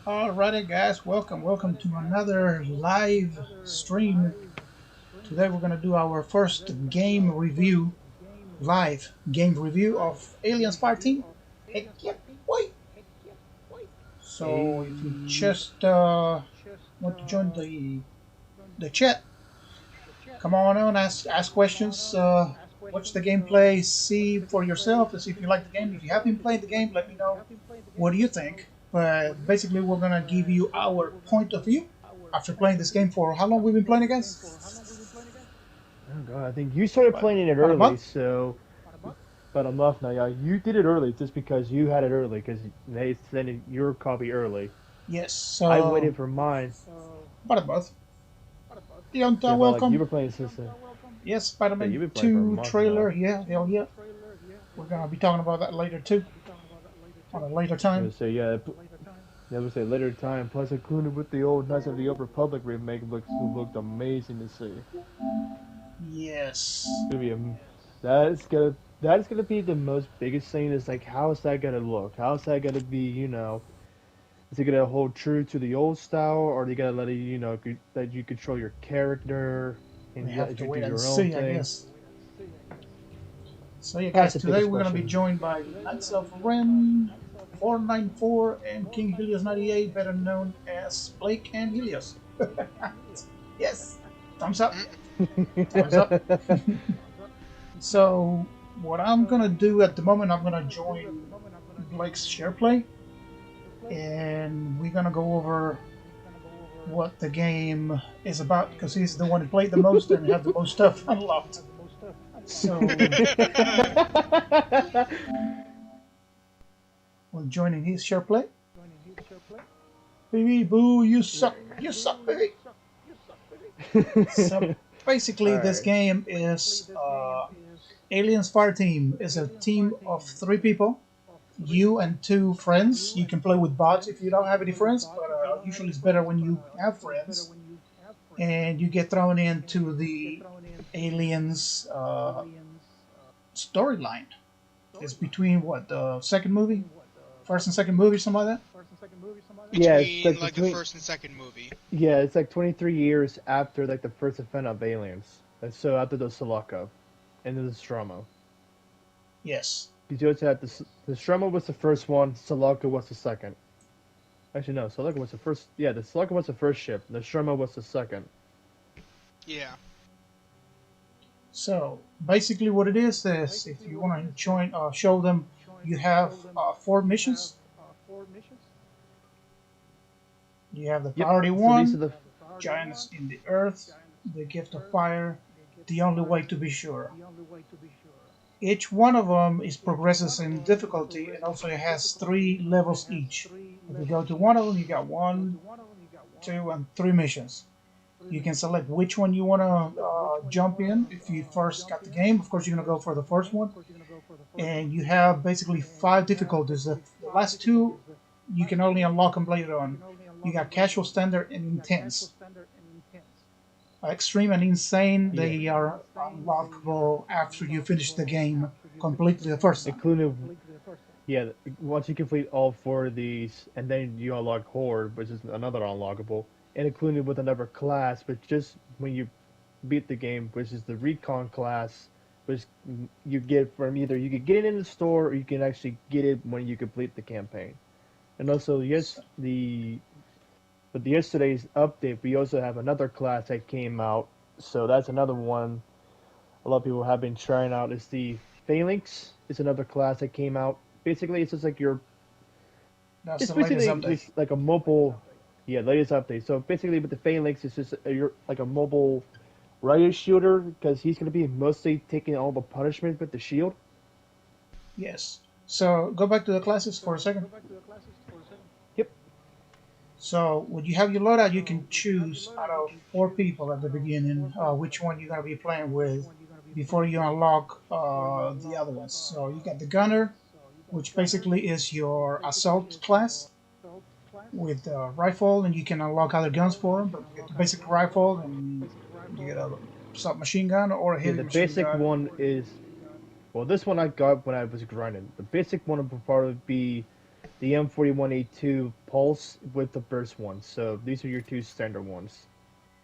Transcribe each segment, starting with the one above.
Alrighty, guys, welcome to another live stream. Today we're gonna do our first live game review of Aliens Fireteam. Heck yeah, boy! So if you Hey. just want to join the chat, come on and ask questions. Watch the gameplay, see for yourself, and see if you like the game. If you haven't played the game, let me know what do you think. But basically, we're gonna give you our point of view after playing this game for how long we've been playing again? Oh god, I think you started About, playing it about a early, month. so about a month now. Yeah, you did it early just because you had it early because they sent your copy early. Yes, I so waited for mine. about a month. Yeah, but like you Welcome. were playing since Yes, yeah, Spider-Man you've been playing for a 2 month trailer. now. Yeah, hell yeah. We're gonna be talking about that later too, on a later I time. was say yeah, I was say later time. Plus, included with the old Knights of the Old Republic remake looked amazing to see. Yes. It's gonna be that is gonna be the most biggest thing. Is like how is that gonna look? How is that gonna be? Is it gonna hold true to the old style, or are they gonna let it, let you control your character We and have let to you do wait and your own see, I thing? guess. So yeah, That's guys, the today biggest we're gonna be question. joined by Knights of Ren 494 and King Helios 98, better known as Blake and Helios. Yes, thumbs up, thumbs up. So what I'm gonna do at the moment, I'm gonna join Blake's share play, and we're gonna go over what the game is about because he's the one who played the most and have the most stuff unlocked. So we're joining his share play. Baby boo, you suck, baby. So All basically, this right. game is Aliens Fireteam is a team of three people. You and two friends. You can play with bots if you don't have any friends, but usually it's better when you have friends. And you get thrown into the Aliens storyline. It's between what the second movie, first and second movie, something like that. Yeah, it's Between like like the between. first and second movie. Yeah, it's like 23 years after like the first event of aliens. And so after the Sulaco, and then the Stromo. Yes. You just had the Stromo was the first one, Sulaco was the second. Actually, no, Sulaco was the first. Yeah, the Sulaco was the first ship. The Stromo was the second. Yeah. So basically, what it is if you want to join, show them, you have four missions. You have the Yep. priority So these are one, the giants in the earth, the gift of fire, the only way to be sure. Each one of them is progresses in difficulty, and also it has three levels each. If you go to one of them, you got one, two, and three missions. You can select which one you want to jump in. If you first got the game, of course, you're going to go for the first one. And you have basically five difficulties. The last two, you can only unlock them later on. You got casual, standard, and intense. Extreme and insane, yeah, they are unlockable after you finish the game completely the first time. including yeah. Once you complete all four of these, and then you unlock Horde, which is another unlockable, and included with another class, but just when you beat the game, which is the Recon class, which you get from either you could get it in the store or you can actually get it when you complete the campaign. And also, yes, So, the yesterday's update, we also have another class that came out. So that's another one a lot of people have been trying out. Is the Phalanx? It's another class that came out. Basically, it's just like your. that's It's the latest basically update. just like a mobile. Yeah, latest update. So basically, with the Phalanx, it's just you're like a mobile riot shooter because he's gonna be mostly taking all the punishment with the shield. Yes. So go back to the classes for a second. Yep. So when you have your loadout, you can choose out of four people at the beginning which one you're going to be playing with before you unlock the other ones. So you got the gunner, which basically is your assault class with a rifle, and you can unlock other guns for them. But you get the basic rifle, and you get a submachine gun or a Yeah, heavy the machine basic gun. one is well, this one I got when I was grinding. The basic one would probably be the M41A2 Pulse with the burst one. So these are your two standard ones.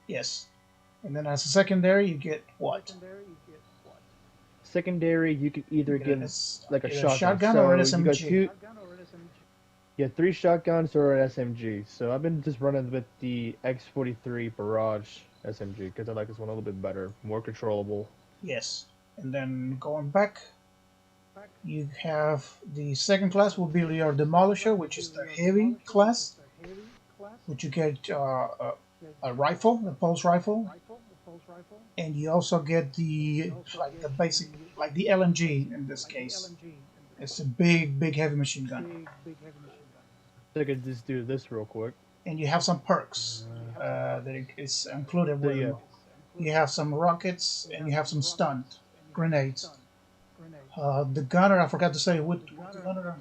Yes. And then as a secondary, you get what? Secondary, you can You either get get like a either a shotgun. shotgun or an So you got SMG. two, yeah, three shotguns or an SMG. So I've been just running with the X43 Barrage SMG because I like this one a little bit better, more controllable. Yes. And then going back, you have the second class will be your Demolisher, which is the heavy class, which you get a rifle, a pulse rifle, and you also get the basic like the LMG in this case. It's a big heavy machine gun, So I could just do this real quick. and you have some perks that is included So with yeah, them. You have some rockets and you have some stunned grenades. The gunner, I forgot to say what the gunner.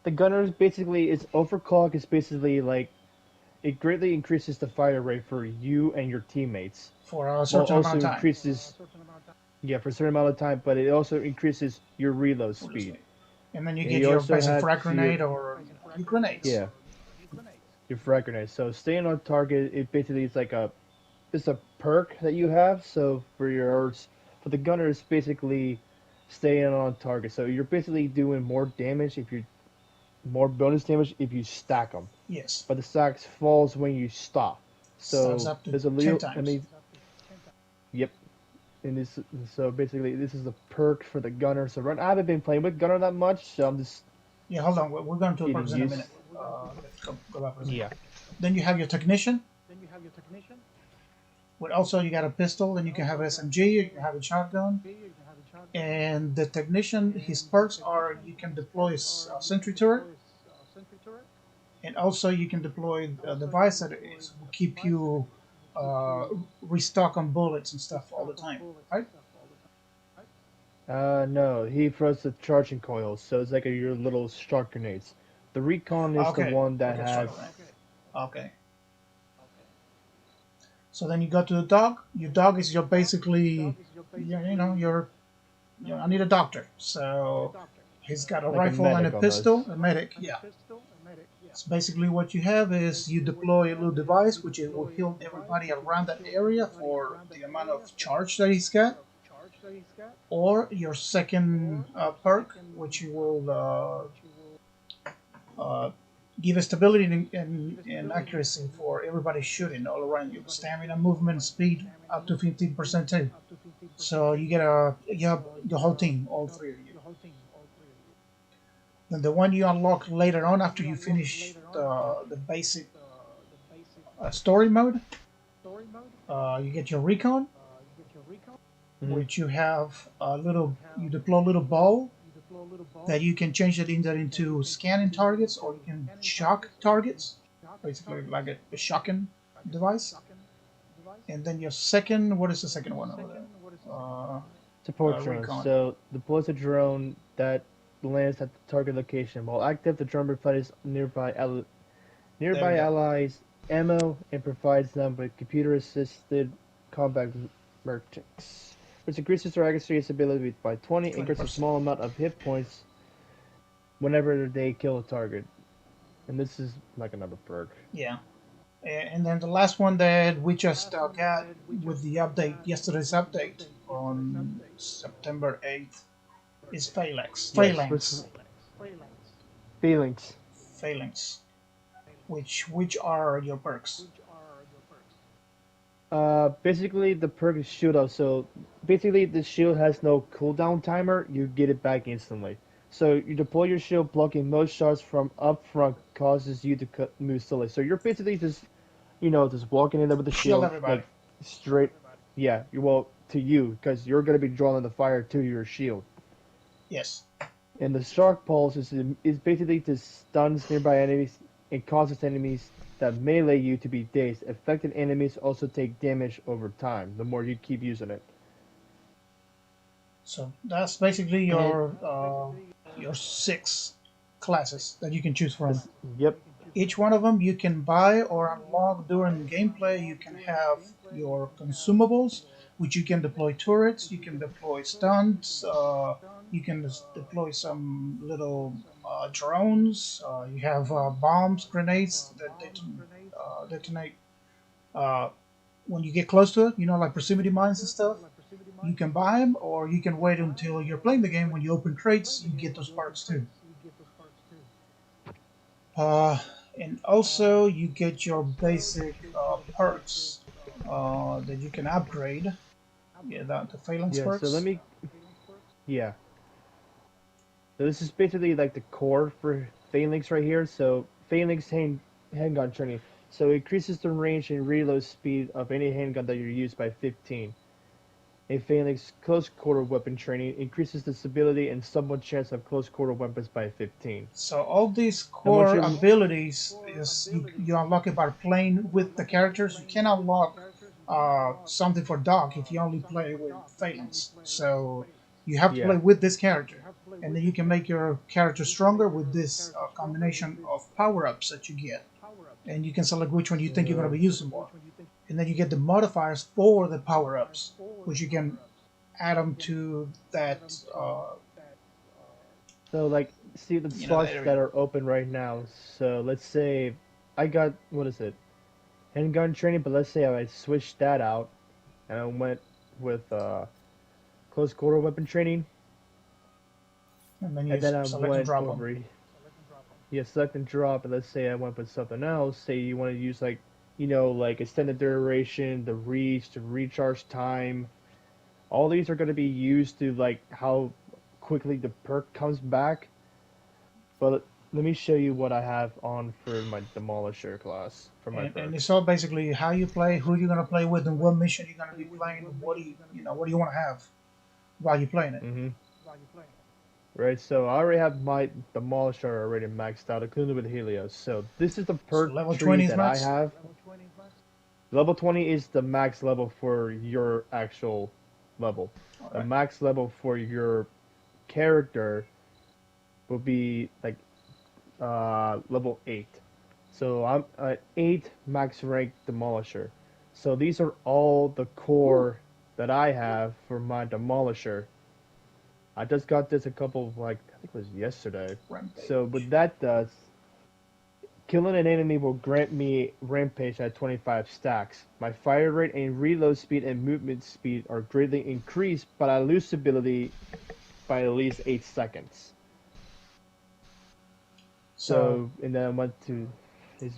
the gunner basically is overclock. Is basically like it greatly increases the fire rate for you and your teammates. For a While certain also amount of time. increases, yeah, for a certain amount of time, but it also increases your reload speed. And then you And get you your also basic have frag your, grenade or your grenades. yeah, your frag grenade. So staying on target, it basically is like it's a perk that you have. So for the gunner, it's basically staying on target. So you're basically doing more damage if you more bonus damage if you stack them. Yes. But the stacks falls when you stop. Stacks So up to there's a 10 little. I times. mean, yep. And this so basically this is the perk for the gunner. So I haven't been playing with gunner that much, so I'm just Yeah, hold on. We're going to the getting perks in a used. minute. Let's go back for a second. Yeah. Then you have your technician. But also you got a pistol, and you can have SMG, you can have a shotgun. And the technician, his perks are you can deploy a sentry turret, and also you can deploy a device that will keep you restock on bullets and stuff all the time, right? No, he throws the charging coils, so it's like your little shark grenades. The recon is the Okay, one that okay, has. sorry. Okay. So then you go to the dog. Your dog is your basically, I need a doctor. So he's got a Like a rifle and a medic pistol, almost. a medic. Yeah. So basically, what you have is you deploy a little device which it will heal everybody around that area for the amount of charge that he's got, or your second perk, which you will give a stability and accuracy for everybody shooting all around you. Stamina, movement, speed, up to 15% too. So you have the whole team, all three of you. Then the one you unlock later on after you finish the basic story mode, you get your recon, Mhm. which you have you deploy a little ball that you can change it either into scanning targets or you can shock targets, basically like a shocking device. And then your second, what is the second one over there? Support drone. Recon. So deploys a drone that lands at the target location. While active, the drone replenishes There we nearby go. allies ammo and provides them with computer-assisted combat merchants, which increases their accuracy and ability by 20, increases a 20%. small amount of hit points whenever they kill a target. And this is like another perk. Yeah. And then the last one that we just got with the update, yesterday's update on September 8th, is Phalanx. Yes, Phalanx. feelings. Phalanx. Which are your perks? Basically the perk is shield up. So basically the shield has no cooldown timer. You get it back instantly. So you deploy your shield, blocking most shots from up front causes you to move slowly. So you're basically just, just walking in there with the Shield shield, everybody. like straight. Yeah, well to you because you're gonna be drawing the fire to your shield. Yes. And the shark pulse is basically to stuns nearby enemies and causes enemies that melee you to be dazed. Affected enemies also take damage over time, the more you keep using it. So that's basically And your six classes that you can choose from. this, yep, Each one of them you can buy or unlock during gameplay. You can have your consumables, which you can deploy turrets, you can deploy stunts, you can deploy some little drones. You have bombs, grenades that detonate uh, when you get close to it. You know, like proximity mines and stuff. You can buy them, or you can wait until you're playing the game. When you open crates, you get those parts too. Uh, and also, you get your basic perks that you can upgrade. Yeah, the Phalanx Yeah, so let perks. me. Yeah. So this is basically like the core for Phalanx right here. So Phalanx handgun training. So it increases the range and reload speed of any handgun that you use by 15. A Phalanx close quarter weapon training increases the stability and somewhat chance of close quarter weapons by 15. So all these And once core you abilities is you unlock it by playing with the characters. You can unlock something for Doc if you only play with Phalanx. So you have to play yeah. with this character, and then you can make your character stronger with this combination of power ups that you get, and you can select which one you think you're going to So be using more. And then you get the modifiers for the power ups, which you can add them to that. so like see the That slots area. that are open right now. So let's say I got what is it? Handgun training, but let's say I switched that out and I went with close quarter weapon training, And then you and then I select and went drop them. over yeah, select and drop, and let's say I went with something else. Say you want to use like, like extended duration, the reach, the recharge time. All these are going to be used to like how quickly the perk comes back. But let me show you what I have on for my Demolisher class for my And perk. it's all basically how you play, who you're gonna play with, and what mission you're gonna be playing. What do you want to have while you're playing it. hmm Right, so I already have my Demolisher already maxed out, including with Helios. So this is the So perk level tree 20 is that I max. have. Level 20 is the max level for your actual level. All The right. max level for your character will be like level 8. So I'm at 8 max rank Demolisher. So these are all the core that I have for my Demolisher. I just got this a couple of like I think it was yesterday. So Rampage. what that does, killing an enemy will grant me rampage at 25 stacks. My fire rate and reload speed and movement speed are greatly increased, but I lose stability by at least 8 seconds. So So, and then I went to is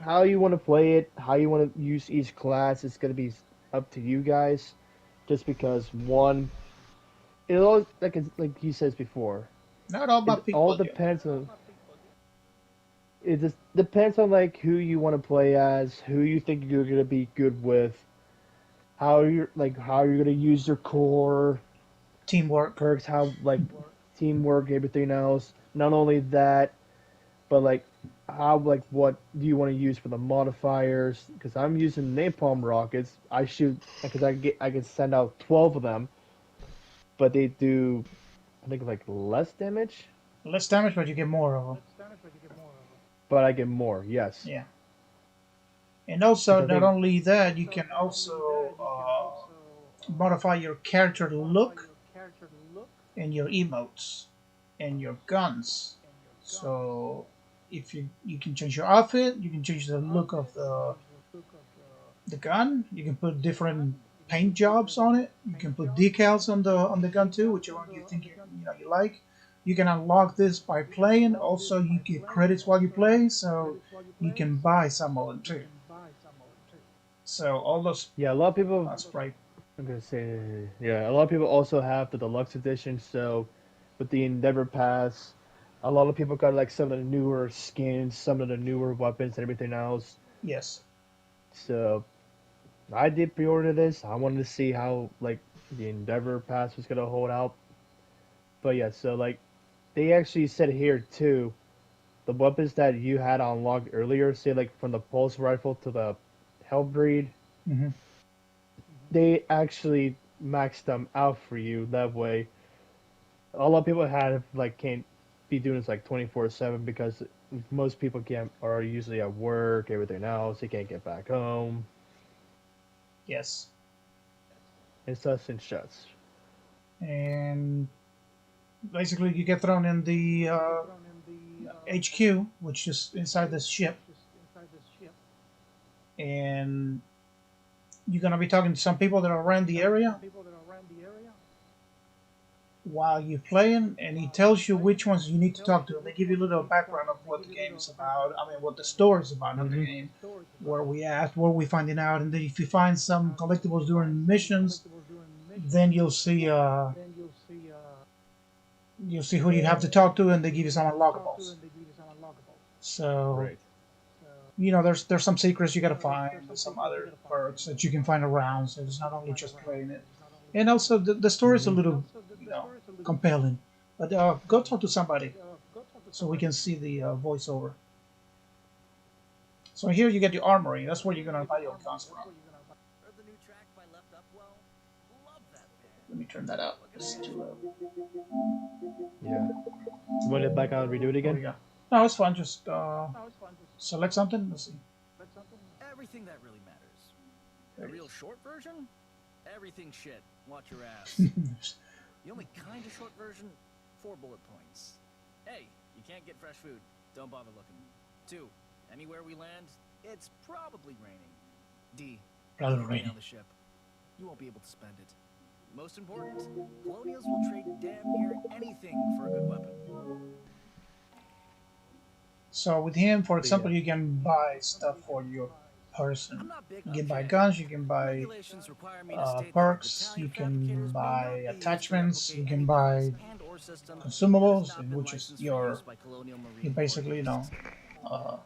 how you want to play it, how you want to use each class. It's gonna be up to you guys. Just because one, it all like he says before, not all it about all people here. depends on it just depends on like who you want to play as, who you think you're gonna be good with, how you're gonna use your core Teamwork. perks, how like teamwork, everything else. Not only that, but like how like what do you want to use for the modifiers? Because I'm using napalm rockets. I shoot because I can send out 12 of them, but they do I think like less damage, Less damage, but you get more of them. but I get more. Yes, Yeah. And because also, I not think only that, you can also modify your character look and your emotes and your guns. So if you can change your outfit, you can change the look of the gun. You can put different paint jobs on it. You can put decals on the gun too, whichever one you think you like. You can unlock this by playing. Also, you get credits while you play, so you can buy some of them too. So all those yeah, a lot of people. sprite. I'm gonna say yeah, a lot of people also have the deluxe edition. So with the Endeavor Pass, a lot of people got like some of the newer skins, some of the newer weapons, and everything else. Yes. So I did pre-order this. I wanted to see how like the Endeavor Pass was gonna hold out. But yeah, so like they actually said here too, the weapons that you had unlocked earlier, say like from the pulse rifle to the Hellbreed, Hmm. they actually maxed them out for you. That way, a lot of people have like can't be doing this like 24/7 because most people can't are usually at work, everything else. They can't get back home Yes. and such and such. And basically you get thrown in the HQ, which is inside this ship, and you're gonna be talking to some people that are around the area while you're playing, and he tells you which ones you need to talk to. And they give you a little background of what the game is about. I mean, what the story is about of the game, where we at, where we finding out, and then if you find some collectibles during missions, then you'll see who you have to talk to, and they give you some unlockables. So, Right. you know, there's some secrets you gotta find, and some other perks that you can find around. So it's not only just playing it, and also the story is a little, you know, compelling. But go talk to somebody so we can see the voiceover. So here you get your armory. That's where you're gonna buy your guns from. Let me turn that up. It's too low. Yeah. You want it back out and redo it There we again? go. No, it's fine. Just select something. Let's see. Everything that really matters. There The it real is. short version? Everything shit. Watch your ass. The only kind of short version? 4 bullet points. A. You can't get fresh food. Don't bother looking. 2. Anywhere we land, it's probably raining. D. Probably it'll rain raining. on the ship. You won't be able to spend it. Most important, colonials will trade damn near anything for a good weapon. So with him, for example, Yeah. you can buy stuff for your I'm person. not big You on can buy cash. guns. You can buy Regulations require me to state that the perks. battalion You can fabricators may buy not be used to attachments. You replicate can any buy device and/or system that has consumables, not been which is licensed for your use by colonial marine you basically, you know, forces.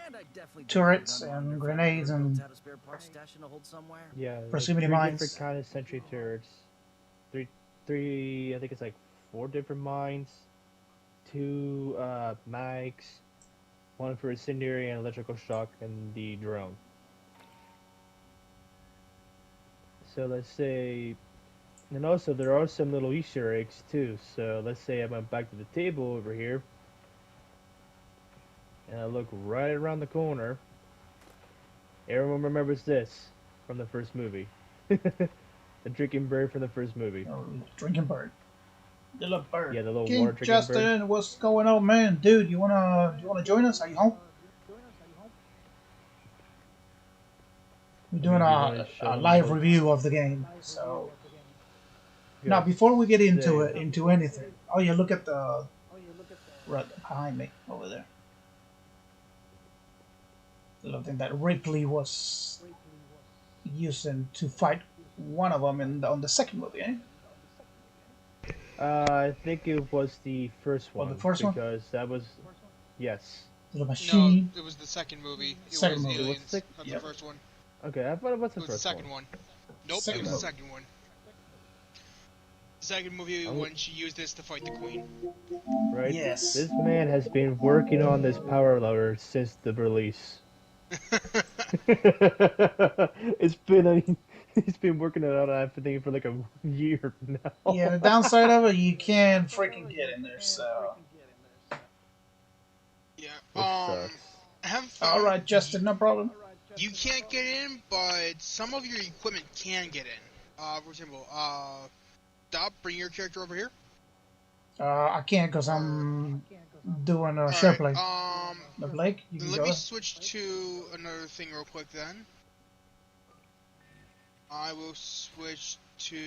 And I definitely don't turrets need and unmonitored grenades factory and built out of spare parts stashed in a hold somewhere. Yeah. Like proximity 3 mines. different kind of sentry turrets. Three. I think it's like 4 different mines. 2 mags. 1 for incendiary and electrical shock, and the drone. So let's say, and also there are some little Easter eggs too. So let's say I went back to the table over here, and I look right around the corner. Everyone remembers this from the first movie. The drinking bird from the first movie. Oh, drinking bird. The little bird. Yeah, the little King water drinking Justin, bird. what's going on, man? Dude, you wanna join us? Are you home? We're doing You wanna a show them live what- review of the game. So Good. now, before we get into Say. into anything, oh yeah, look at the right behind me over there. The little thing that Ripley was using to fight one of them on the second movie, eh? I think it was the first Oh, one. the first one? Because that was, yes. The No, machine. it was the second movie. It Second was movie. Aliens, What's the sec- not Yep. the first one. Okay, I thought it was the It was the first second one. one. Nope, Second it was the movie. second one. The second movie I'm- when she used this to fight the queen. Right? Yes. This man has been working on this power loader since the release. It's been he's been working on that thing for like a year now. Yeah, the downside of it, you can't freaking get in there. So, Yeah. Which sucks. I haven't found. all right, Justin, no problem. You can't get in, but some of your equipment can get in. For example, Stop, bring your character over here. I can't because I'm doing a All share right, play. But Blake, you can let go. me switch to another thing real quick then. I will switch to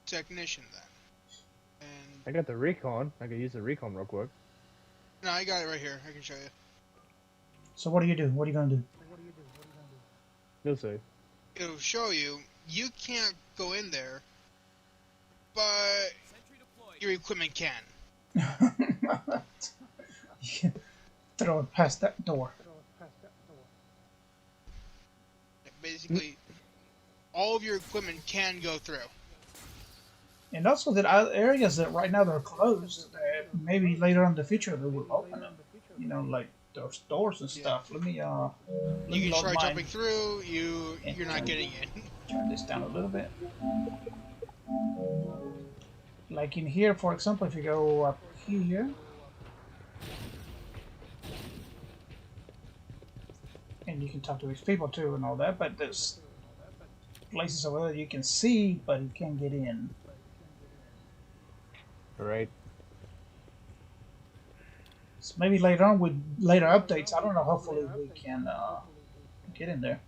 technician then. And I got the recon. I could use the recon real quick. no, I got it right here. I can show you. So what do you do? What are you gonna do? You'll see. It'll show you. You can't go in there, but your equipment can. You can throw it past that door. Basically, all of your equipment can go through. And also that other areas that right now they're closed, that maybe later on in the future they will open them. You know, like those doors and stuff. Let me You can load try mine. jumping through. You're not getting in. Turn this down a little bit. Like in here, for example, if you go up here, and you can talk to these people too and all that, but there's places over there you can see, but you can't get in. Right. So maybe later on with later updates, I don't know. Hopefully we can get in there.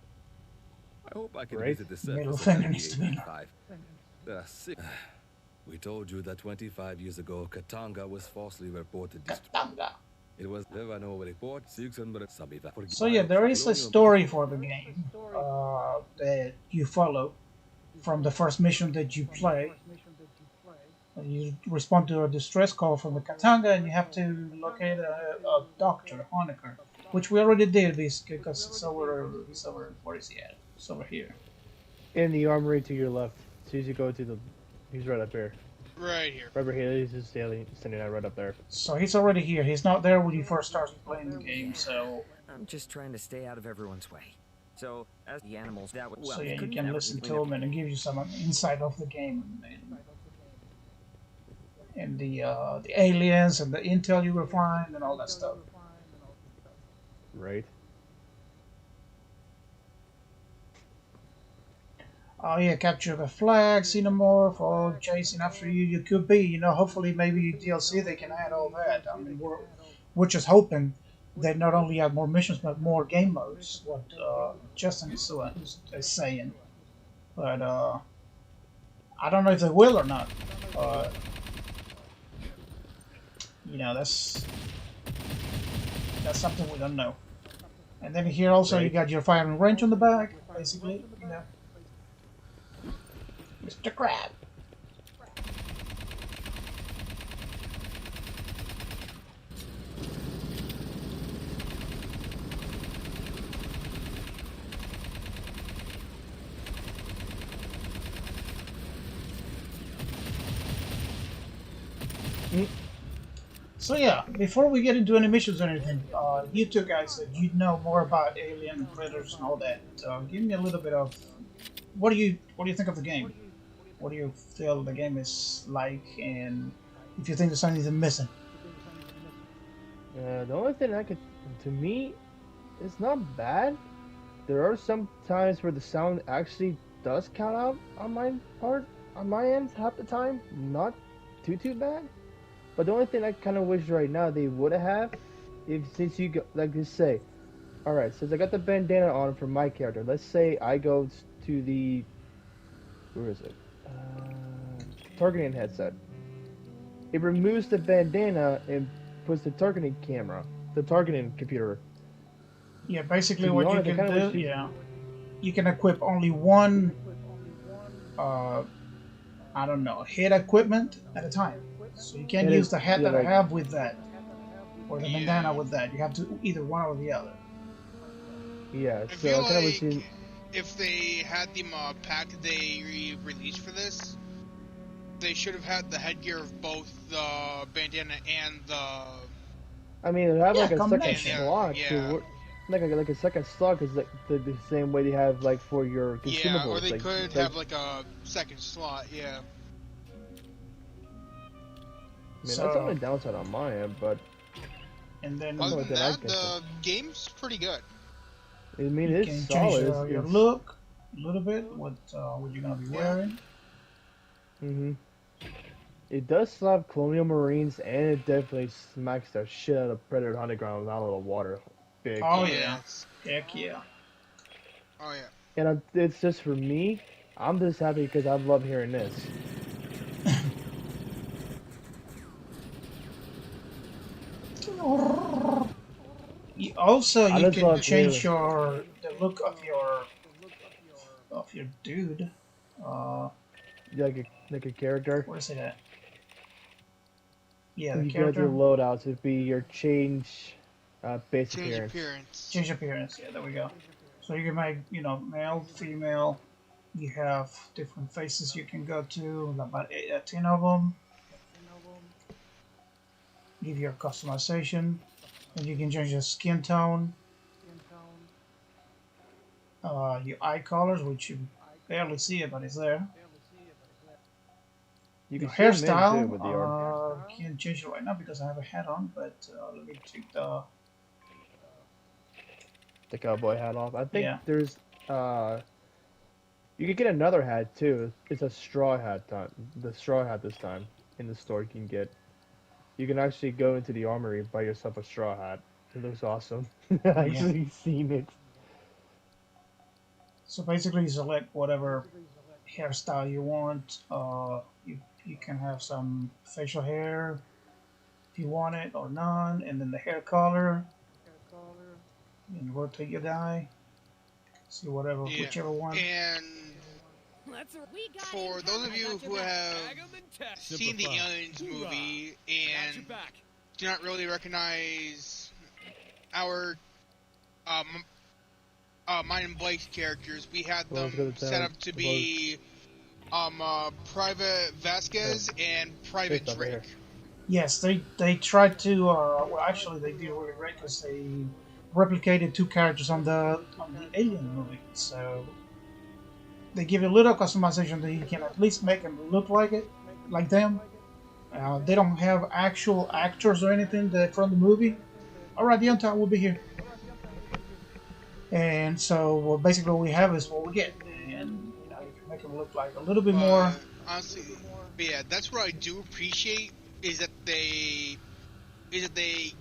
I hope I can Right. visit the Middle surface of finger needs to be in. 9895. There are six. We told you that 25 years ago, Katanga was falsely reported destroyed. Katanga. It was never no report, 600 Sabiva. So yeah, there is a story for the game that you follow from the first mission that you play. You respond to a distress call from the Katanga, and you have to locate a doctor, Honecker, which we already did because it's over. He's over. Where is he at? It's over here. In the armory to your left. As soon as you go to the, he's right up here. Right here. Right here. He's just standing right up there. So he's already here. He's not there when you first started playing the game. So I'm just trying to stay out of everyone's way. So as the animals that would so yeah, you can listen to him and give you some insight of the game and the aliens and the intel you will find and all that stuff. Right. Oh yeah, capture the flag, Xenomorph, or chasing after you. You could be, you know. Hopefully, maybe DLC they can add all that. I mean, we're just hoping they not only add more missions but more game modes. What Justin is saying, but I don't know if they will or not. You know, that's something we don't know. And then here also you got your firing range on the back, basically. You know, Mr. Crab. So yeah, before we get into any missions or anything, you two guys said you know more about alien critters and all that. Give me a little bit of what do you think of the game? What do you feel the game is like, and if you think there's anything missing? The only thing to me, it's not bad. There are some times where the sound actually does count out on my end half the time. Not too bad. But the only thing I kind of wish right now they would have, since you go, like just say, all right, since I got the bandana on for my character, let's say I go to the, where is it? Targeting headset. It removes the bandana and puts the targeting computer. Yeah, basically what you can do, you can equip only one, I don't know, head equipment at a time. So you can't use the hat that I have with that, or the bandana with that. You have to either one or the other. Yeah, I so feel I kind of like wish if they had the pack they released for this, they should have had the headgear of both the bandana and the. I mean, it have like a second combination. slot to like a second slot is like the same way they have like for your consumables. Yeah, or they like, could have like a second slot. Yeah. I mean, that's the only downside on my end, but and then other than that, the game's pretty good. I mean, you it's can solid. change your look a little bit. What you're gonna be wearing. It does slap Colonial Marines, and it definitely smacks the shit out of Predator Hunting Ground without a little water. Big. Oh yeah, heck yeah. Oh yeah. And it's just for me. I'm just happy because I love hearing this. Also, you can change the look of your dude. Like a character. Where's it at? Yeah, the you character. go to loadouts, it'd be your change base appearance. Change appearance. Yeah, there we go. So you can make, male, female. You have different faces you can go to, about 10 of them. Give your customization, and you can change your skin tone, your eye colors, which you barely see it, but it's there. You your can hairstyle, with the can't change it right now because I have a hat on, but let me take the cowboy hat off. I think there's you can get another hat too. It's a straw hat. The straw hat this time in the store you can get. You can actually go into the armory and buy yourself a straw hat. It looks awesome. I've Yeah. actually seen it. So basically, you select whatever hairstyle you want. You can have some facial hair if you want it or none, and then the hair color. And rotate your die. See whatever, Yeah. whichever one. And for those of you who have seen the Aliens movie and do not really recognize our mine and Blake's characters, we had Well, I was them gonna set tell- up to be Private Vasquez and Private Based off of here. Drake. Yes, they tried to. Well, actually, they did really great because they replicated two characters on the Alien movie. So they give you a little customization that you can at least make them look like them. They don't have actual actors or anything from the movie. All right, the Untitled will be here. And so, well, basically, what we have is what we get, and you know, you can make them look like a little bit more. Honestly, but yeah, that's what I do appreciate is that they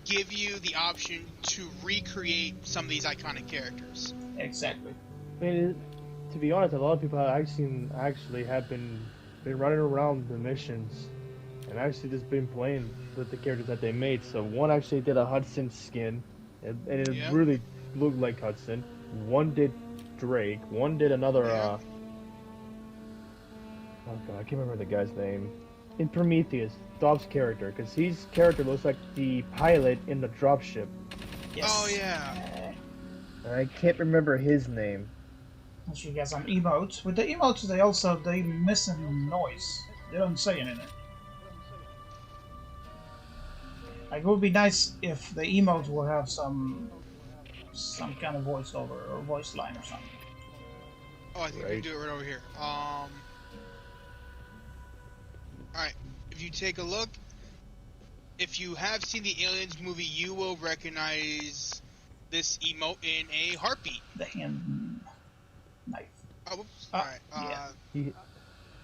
give you the option to recreate some of these iconic characters. Exactly. I mean, to be honest, a lot of people I've seen actually have been running around the missions and actually just been playing with the characters that they made. So one actually did a Hudson skin, and it Yeah. really looked like Hudson. One did Drake. One did another. Yeah. Oh god, I can't remember the guy's name. In Prometheus, Dobbs' character, because his character looks like the pilot in the dropship. Yes. Oh yeah. I can't remember his name. So you got some emotes. With the emotes, they missing noise. They don't say anything. Like, it would be nice if the emotes will have some kind of voiceover or voice line or something. Oh, I think we Right. can do it right over here. Alright, if you take a look, if you have seen the Aliens movie, you will recognize this emote in a heartbeat. The hand knife. Oh, whoops. Ah, Alright, yeah.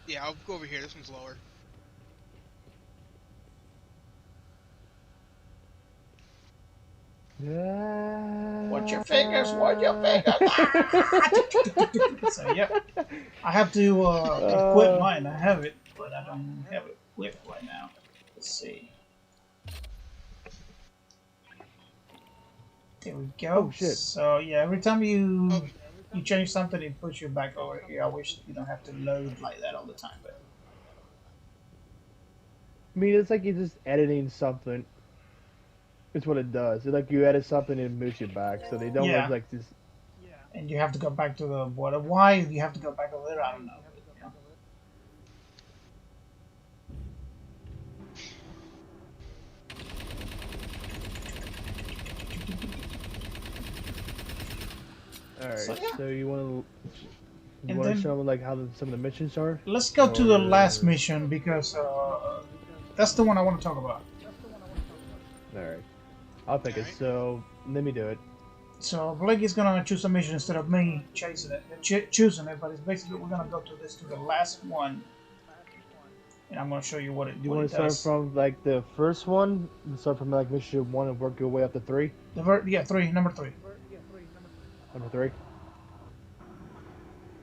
yeah, I'll go over here. This one's lower. Watch your fingers. Watch your fingers. So yep, I have to equip mine. I have it, but I don't have it equipped right now. Let's see. There we go. Oh, shit. So yeah, every time you change something, it puts you back over here. I wish you don't have to load like that all the time, but I mean, it's like you're just editing something. It's what it does. It's like you edit something and it moves you back, so they don't Yeah. look like this. and you have to go back to the what? Why you have to go back over there? I don't know. You know. All right, So, yeah. so you want to And then- show them like how some of the missions are? Let's go to the last mission because that's the one I want to talk about. All right, I'll pick it. Alright. So let me do it. So Blake is gonna choose a mission instead of me chasing it, choosing it. But it's basically we're gonna go to the last one, and I'm gonna show you what it You what want it to start does. from like the first one? Start from like mission 1 and work your way up to 3. Number three. Number 3.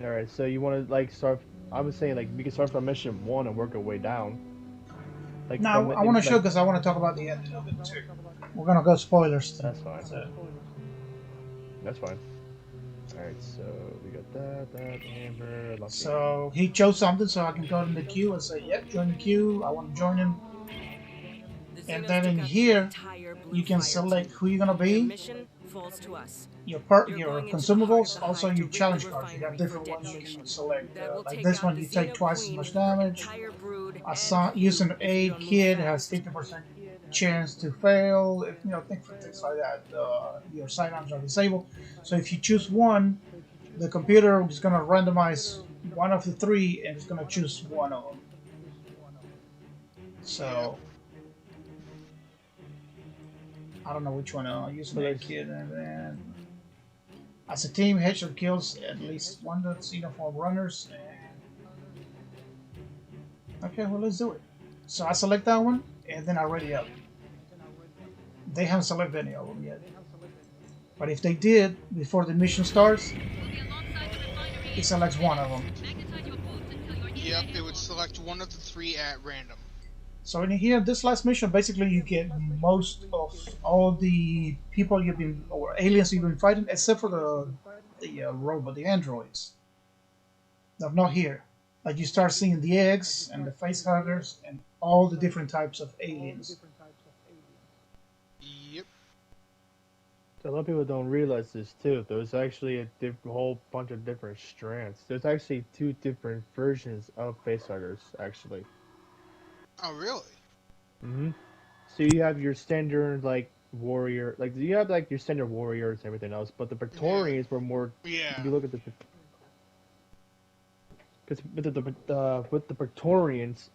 All right, so you want to like start? I was saying like we can start from mission 1 and work our way down. Like Now from I want to show like- because I want to talk about the ending of it too. We're gonna go spoilers. That's fine. So, That's fine. Alright, so we got that, Amber, lucky. so he chose something, so I can go in the queue and say, "Yep, join the queue. I want to join him." And then in here, you can select who you're gonna be, Mission falls to us. your You're your going into the consumables, heart of the also hive your to rid challenge the cards. You got refinery different for ones you detonation. can select. That will Like take this out one, the you take Xeno twice as Queen, much her damage. entire brood, Using and aid if you kit don't move has fast. 50% chance to fail. If things like that. Your sidearms are disabled. So if you choose one, the computer is gonna randomize one of the three, and it's gonna choose one of them. So I don't know which one. Using aid kit, and then as a team, headshot kills at least one of the Xenomorph runners. And okay, well let's do it. So I select that one. and then already up. They haven't selected any of them yet. But if they did, before the mission starts, it selects one of them. Yep, it would select one of the 3 at random. So in here, this last mission, basically you get most of all the people you've been, or aliens you've been fighting, except for the robot, the androids. They're not here. Like you start seeing the eggs and the face huggers and all the different types of aliens. Yep. A lot of people don't realize this too. There's actually a whole bunch of different strands. There's actually 2 different versions of facehuggers, actually. Oh, really? Mm-hmm. So you have your standard, like, warrior, like, you have, like, your standard warriors and everything else, but the Praetorians were more, Yeah. if you look at the, because with the Praetorians,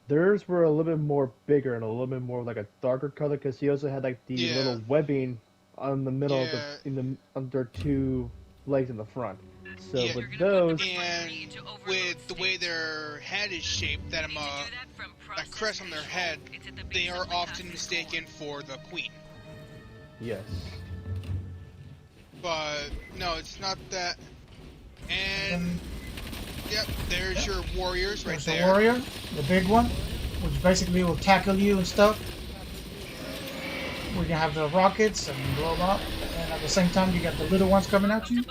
theirs were a little bit more bigger and a little bit more like a darker color, because he also had, like, the little webbing on the middle of the, under 2 legs in the front. So with those, and with the way their head is shaped, that crest on their head, they are often mistaken for the queen. yes. But no, it's not that. And yep, there's your warriors right There's there. the warrior, the big one, which basically will tackle you and stuff. We can have the rockets and blow them up, and at the same time you got the little ones coming at you.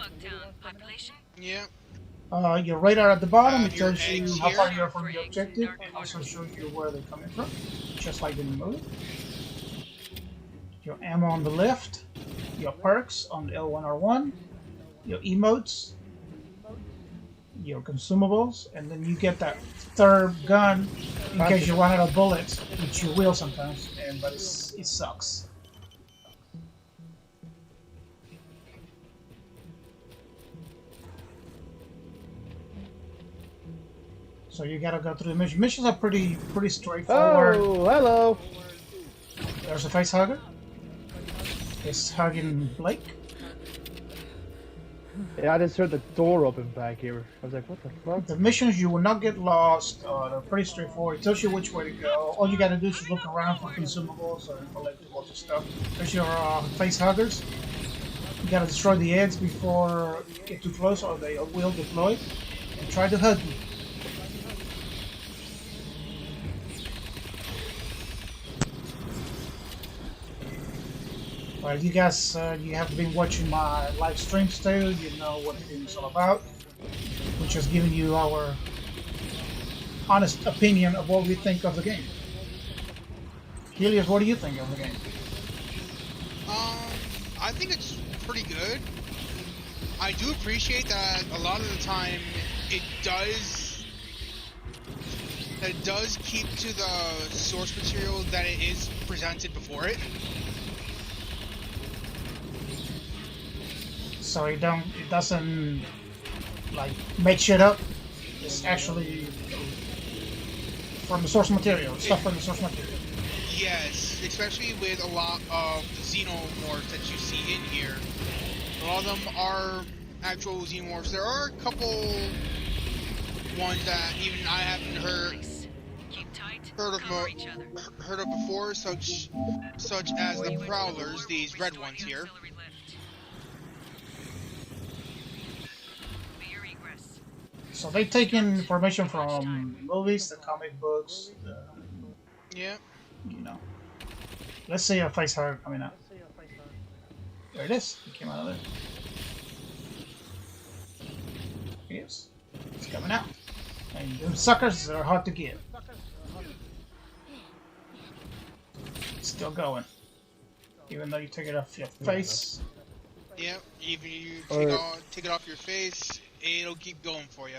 Yeah. Your radar at the bottom, it Your tells you eggs how far here. you are from the objective, and also shows you where they're coming from, just like in the movie. Your ammo on the left, your perks on the L1 R1, your emotes, your consumables, and then you get that third gun in case you run out of bullets, which you will sometimes, but it sucks. So you gotta go through the mission. Missions are pretty straightforward. Oh, hello! There's a face hugger. It's hugging Blake. Yeah, I just heard the door open back here. I was like, what the fuck? The missions, you will not get lost. They're pretty straightforward. It tells you which way to go. All you gotta do is look around for consumables or collectibles and stuff. There's your face huggers. You gotta destroy the eggs before you get too close, or they will deploy and try to hug you. Well, you guys, you have been watching my live streams too. You know what the game is all about. We're just giving you our honest opinion of what we think of the game. Helios, what do you think of the game? I think it's pretty good. I do appreciate that a lot of the time it does keep to the source material that it is presented before it. So it doesn't like make shit up. It's actually from the source material, stuff from the source material. Yes, especially with a lot of the Xenomorphs that you see in here. A lot of them are actual Xenomorphs. There are a couple ones that even I haven't heard of before, such as the Prowlers, these red ones here. So they take in information from movies, the comic books, Yeah. you know. Let's see a face hugger coming out. There it is. It came out of there. Yes. It's coming out. And them suckers are hard to get. It's still going. Even though you take it off your face. Yeah, even you take it off your face, it'll keep going for you.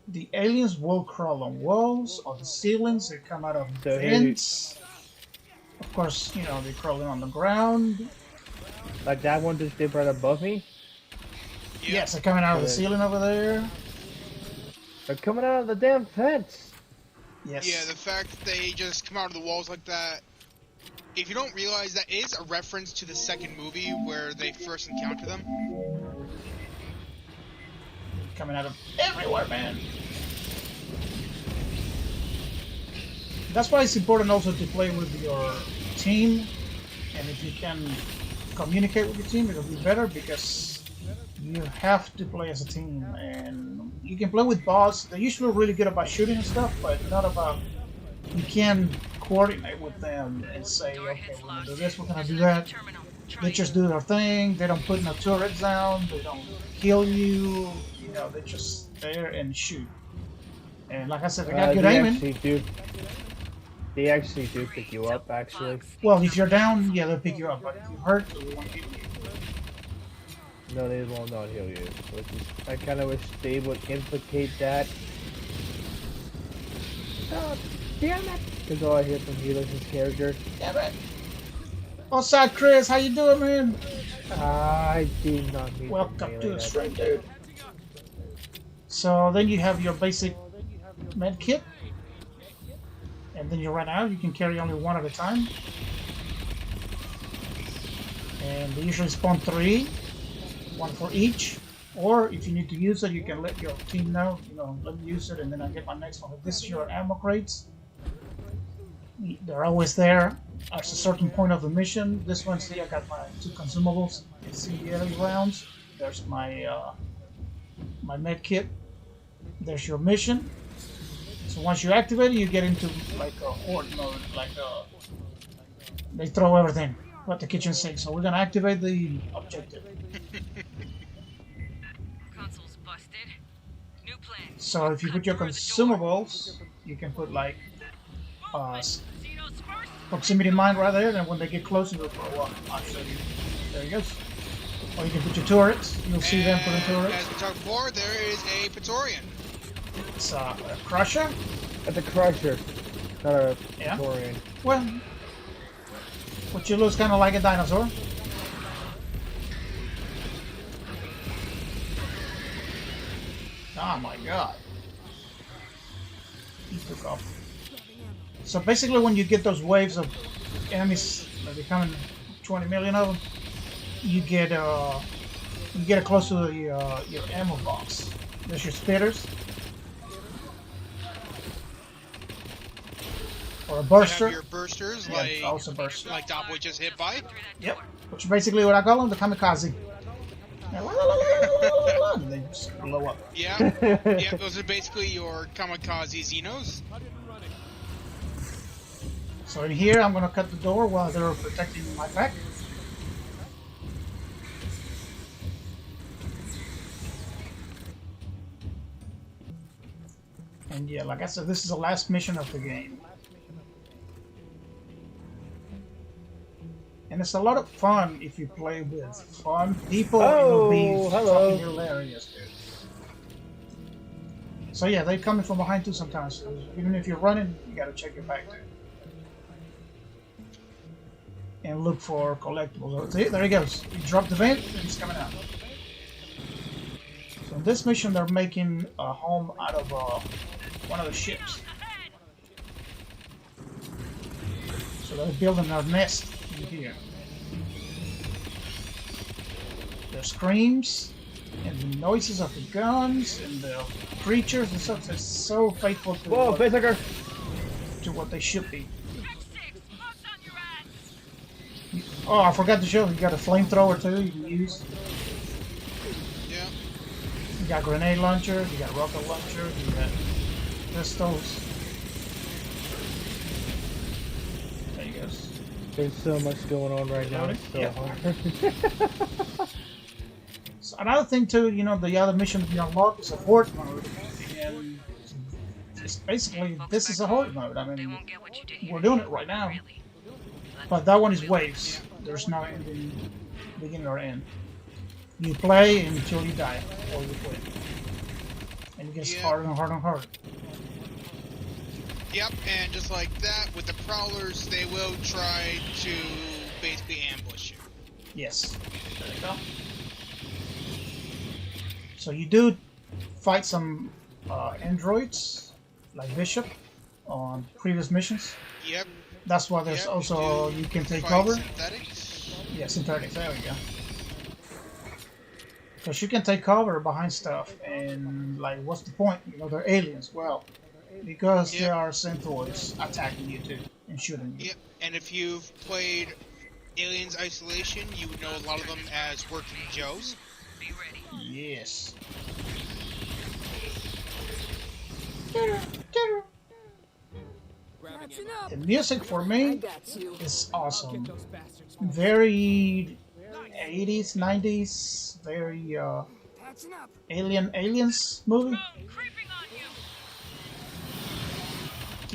The aliens will crawl on walls, on the ceilings, they come out of vents. Of course, you know, they're crawling on the ground. Like that one just did right above me? Yeah. Yes, they're coming out of the ceiling over there. They're coming out of the damn fence! Yes. Yeah, the fact that they just come out of the walls like that. If you don't realize, that is a reference to the second movie where they first encounter them. Coming out of everywhere, man. That's why it's important also to play with your team, and if you can communicate with your team, it'll be better because you have to play as a team. And you can play with bots. They're usually really good about shooting and stuff, but not about. You can coordinate with them and say, okay, we're gonna do this, we're gonna do that. They just do their thing. They don't put no turrets down. They don't kill you. You know, they just there and shoot. And like I said, they got good aiming. They actually do pick you up, actually. Well, if you're down, yeah, they'll pick you up. But if you hurt, they won't hit you. No, they will not heal you. Which is, I kind of wish they would implicate that. Oh, damn it! Because all I hear from healers is character. Damn it! Outside, Chris, how you doing, man? I did not mean Welcome to the stream, dude. So then you have your basic med kit. And then you run out, you can carry only one at a time. And they usually spawn 3, 1 for each. Or if you need to use it, you can let your team know, you know, let me use it and then I get my next one. If this is your ammo crates, they're always there at a certain point of the mission. This one, see, I got my 2 consumables, incendiary rounds. There's my my med kit. There's your mission. So once you activate it, you get into like a horde mode, like they throw everything at the kitchen sink. So we're gonna activate the objective. Console's busted. New plan. So if you put your consumables, you can put like proximity mine right there, and when they get closer, they'll throw up. Actually, there he goes. Or you can put your turrets. You'll see them putting turrets. As we talked before, there is a Praetorian. It's a crusher. It's a crusher, not a Yeah. Praetorian. Well, which looks kind of like a dinosaur. Oh my god. He took off. So basically when you get those waves of enemies, like becoming 20 million of them, you get close to your ammo box. There's your spitters. Or a burster. You have your bursters, Yeah, like also burster. like Top Boy just hit by. Yep. Which is basically what I call them, the kamikaze. And they just blow up. Yeah, yeah, those are basically your kamikaze Xenos. So in here, I'm gonna cut the door while they're protecting my back. And yeah, like I said, this is the last mission of the game. And it's a lot of fun if you play with fun people. It'll be hello. fucking hilarious, dude. So yeah, they're coming from behind too sometimes. So even if you're running, you gotta check your back too. And look for collectibles. See, there he goes. He dropped the vent and he's coming out. So in this mission, they're making a home out of one of the ships. So they're building their nest in here. The screams and the noises of the guns and the creatures and stuff is so faithful to, to what they should be. Oh, I forgot to show you got a flamethrower too you can use. Yeah. You got grenade launchers, you got rocket launchers, you got pistols. There you go. There's so much going on right now. It's so Yep. hard. So another thing too, you know, the other mission you unlock is a horde mode, and it's basically this is a horde mode. I mean, we're doing it right now, but that one is waves. There's no ending, beginning or end. You play until you die, or you quit, and it gets harder and harder and harder. Yep, and just like that, with the prowlers, they will try to basically ambush you. Yes. There you go. So you do fight some androids, like Bishop, on previous missions. Yep. That's why there's Yep, also do you can take fight cover. synthetics. Yeah, synthetics. There we go. Because you can take cover behind stuff, and like, what's the point? You know, they're aliens. Well, because Yep. there are centaurs attacking you too and shooting you. Yep. And if you've played Aliens Isolation, you would know a lot of them as Working Joes. Be ready. Yes. The music for me is awesome. Very 80s, 90s, very aliens movie. Drone creeping on you.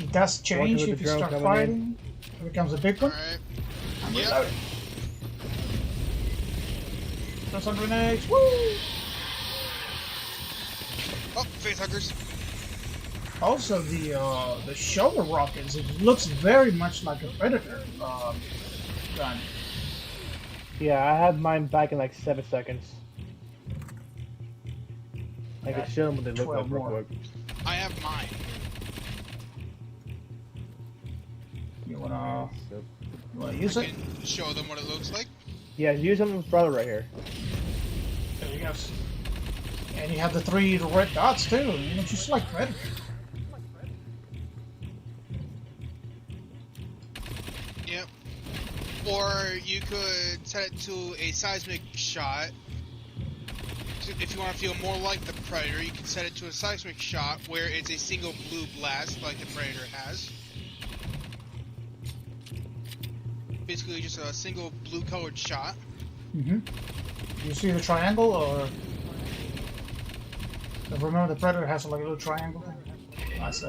It does change with if the you drone start coming in. fighting. Here comes a big one. Alright. I'm Yep. reloading. Throw some grenades. Woo! Oh, facehuggers. Also, the shoulder rockets. It looks very much like a Predator gun. Yeah, I have mine back in like 7 seconds. I can show them what they look 12 like real more. quick. I have mine. You wanna use I it? can show them what it looks like. Yeah, use them with brother right here. There you go. And you have the 3 red dots too. You know, just like Predator. Yep. Or you could set it to a seismic shot. So if you want to feel more like the Predator, you can set it to a seismic shot where it's a single blue blast like the Predator has. Basically just a single blue colored shot. Mm-hmm. You see the triangle, or remember the Predator has like a little triangle thing? That's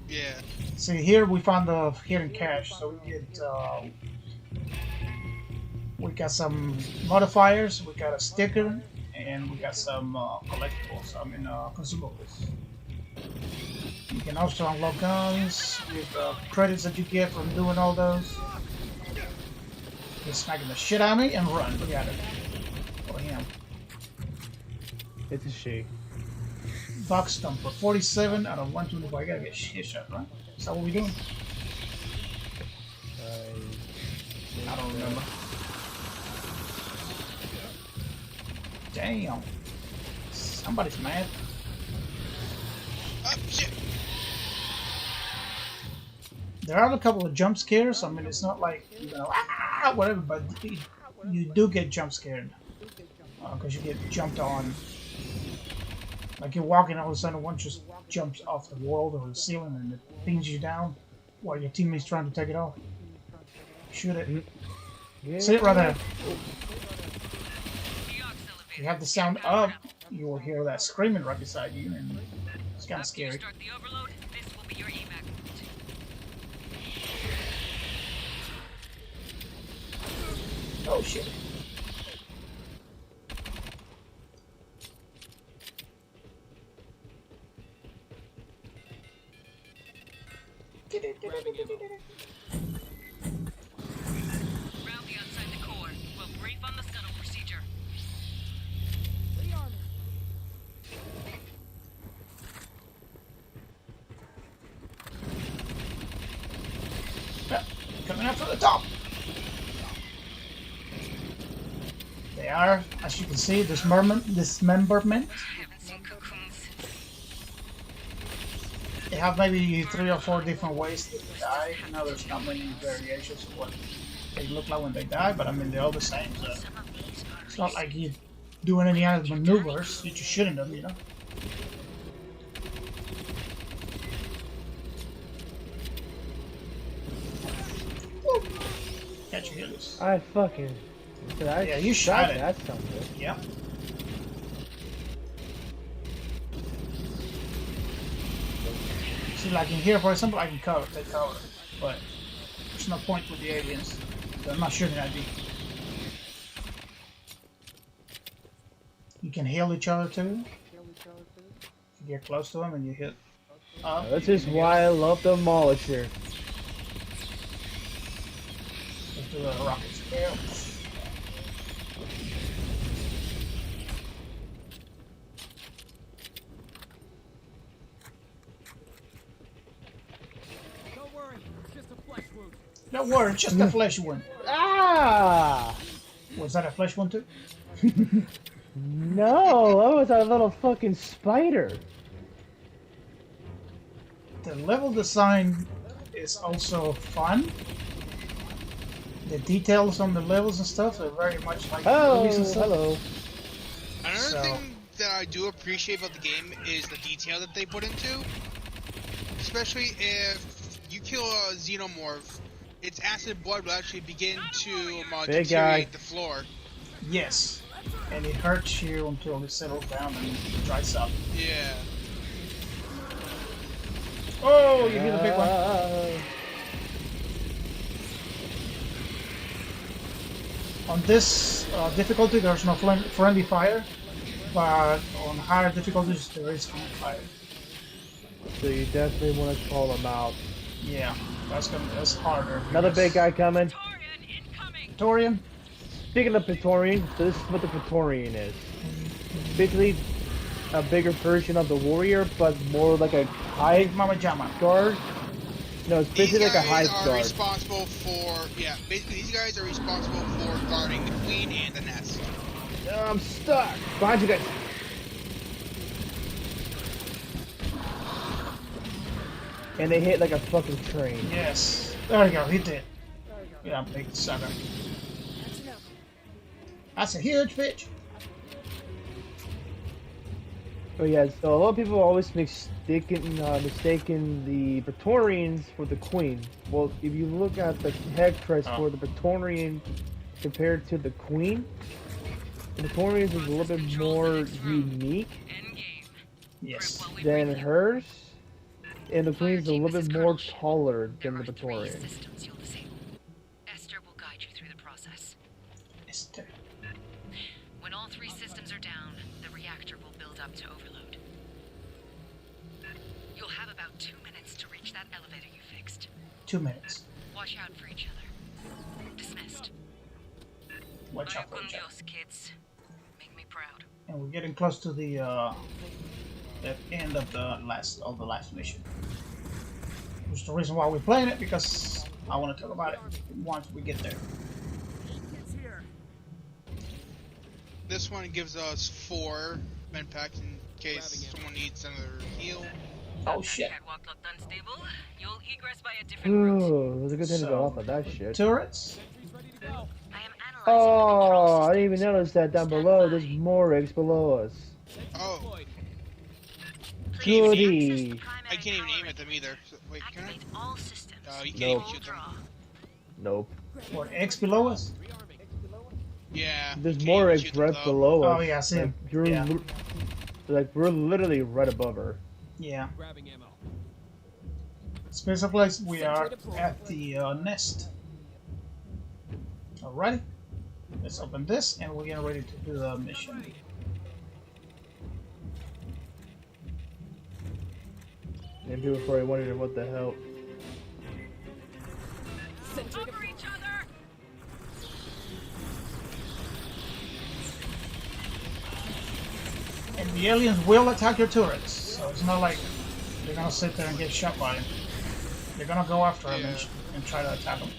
Yeah. see here we found the hidden cache, so we got some modifiers, we got a sticker, and we got some collectibles. I mean consumables. You can also unlock guns with credits that you get from doing all those. Just smacking the shit out of me and run. Look at it. Oh, him. It's a she. Box Stumper, 47 out of 125. I gotta get shit shot, right? Is that what we doing? I don't remember. Damn. Somebody's mad. Oh, shit! There are a couple of jump scares. I mean, it's not like, you know, whatever, but you do get jump scared. Because you get jumped on. Like you're walking, all of a sudden one just jumps off the wall or the ceiling and it pins you down while your teammate's trying to take it off. Shoot it. Yeah. Sit right there. The aux elevator. You have the sound up, you will hear that screaming right beside you, and it's kind of After you scary. start the overload, this will be your evac route. Oh shit. Rally outside the core. We'll brief on the scuttle procedure. Yeah, coming up from the top. They are, as you can see, dismemberment. I haven't seen cocoons. They have maybe 3 or 4 different ways that they die. You know, there's not many variations of what they look like when they die, but I mean, they're all the same, so Some of these are it's not like you're doing any other maneuvers. You're just shooting them, you know? Woo. Catch your healers. I fucking. Yeah, you shot it. That sounds good. Yeah. See, like in here, for example, I can take cover, but there's no point with the aliens. So I'm not shooting at you. You can heal each other too. If you get close to them and you hit up. This you is can why I love Demolisher. Let's do a rocket scale. Don't worry, it's just a flesh wound. Don't worry, it's just a flesh wound. Ah! Was that a flesh wound too? No, that was a little fucking spider. The level design is also fun. The details on the levels and stuff are very much like the movies and stuff. Hello. Another So- thing that I do appreciate about the game is the detail that they put into. Especially if you kill a Xenomorph, its acid blood will actually begin to Big deteriorate guy. the floor. Yes, and it hurts you until it settles down and dries up. Yeah. Oh, you hit a big one. On this difficulty, there's no friendly fire, but on higher difficulties, there is friendly fire. So you definitely want to call them out. Yeah, that's harder. Another big guy coming. Torian incoming! Torian? Speaking of Praetorian, so this is what the Praetorian is. Basically, a bigger version of the warrior, but more like a high Mama Jama. guard. No, it's These basically like a guys high are guard. responsible for, basically these guys are responsible for guarding the queen and the nest. I'm stuck. Behind you guys. And they hit like a fucking train. Yes. There you go, he did. Yeah, big sucker. That's a huge bitch. Oh yeah, so a lot of people always mistaken the Praetorians for the Queen. Well, if you look at the head crest for the Praetorian compared to the Queen, the Praetorians is a little bit more unique Endgame. Yes. than hers, and the Queen's a little bit more taller There than the are 3 Praetorian. systems you'll disable. Esther will guide you through the process. Esther. When all 3 systems are down, the reactor will build up to overload. You'll have about 2 minutes to reach that elevator you fixed. 2 minutes. Watch out for each other. Dismissed. Watch out for each other. Dios, kids. Make me proud. And we're getting close to the end of the last mission. Which is the reason why we're playing it, because I want to talk about it once we get there. This one gives us 4 med packs in case someone needs another heal. Oh shit. Catwalk looked unstable. You'll egress by a different route. Ooh, it was a good thing to So- go off of that shit. Turrets? I am analyzing Oh, I the didn't even notice that down below. There's more eggs below us. Oh, Goody. I can't even aim at them either. So, wait, can I? Activate all systems. Oh, you can't Nope. even shoot them. Nope. What, eggs below us? Yeah. you There's can't more even eggs shoot them, right though. below us. Oh, yeah, I see 'em. You're Yeah. like we're literally right above her. Yeah. Specifically, we are at the nest. Alrighty. Let's open this and we're getting ready to do the mission. And people probably wondering what the hell. Cover each other. And the aliens will attack your turrets, so it's not like they're gonna sit there and get shot by them. They're gonna go after them and try to attack them.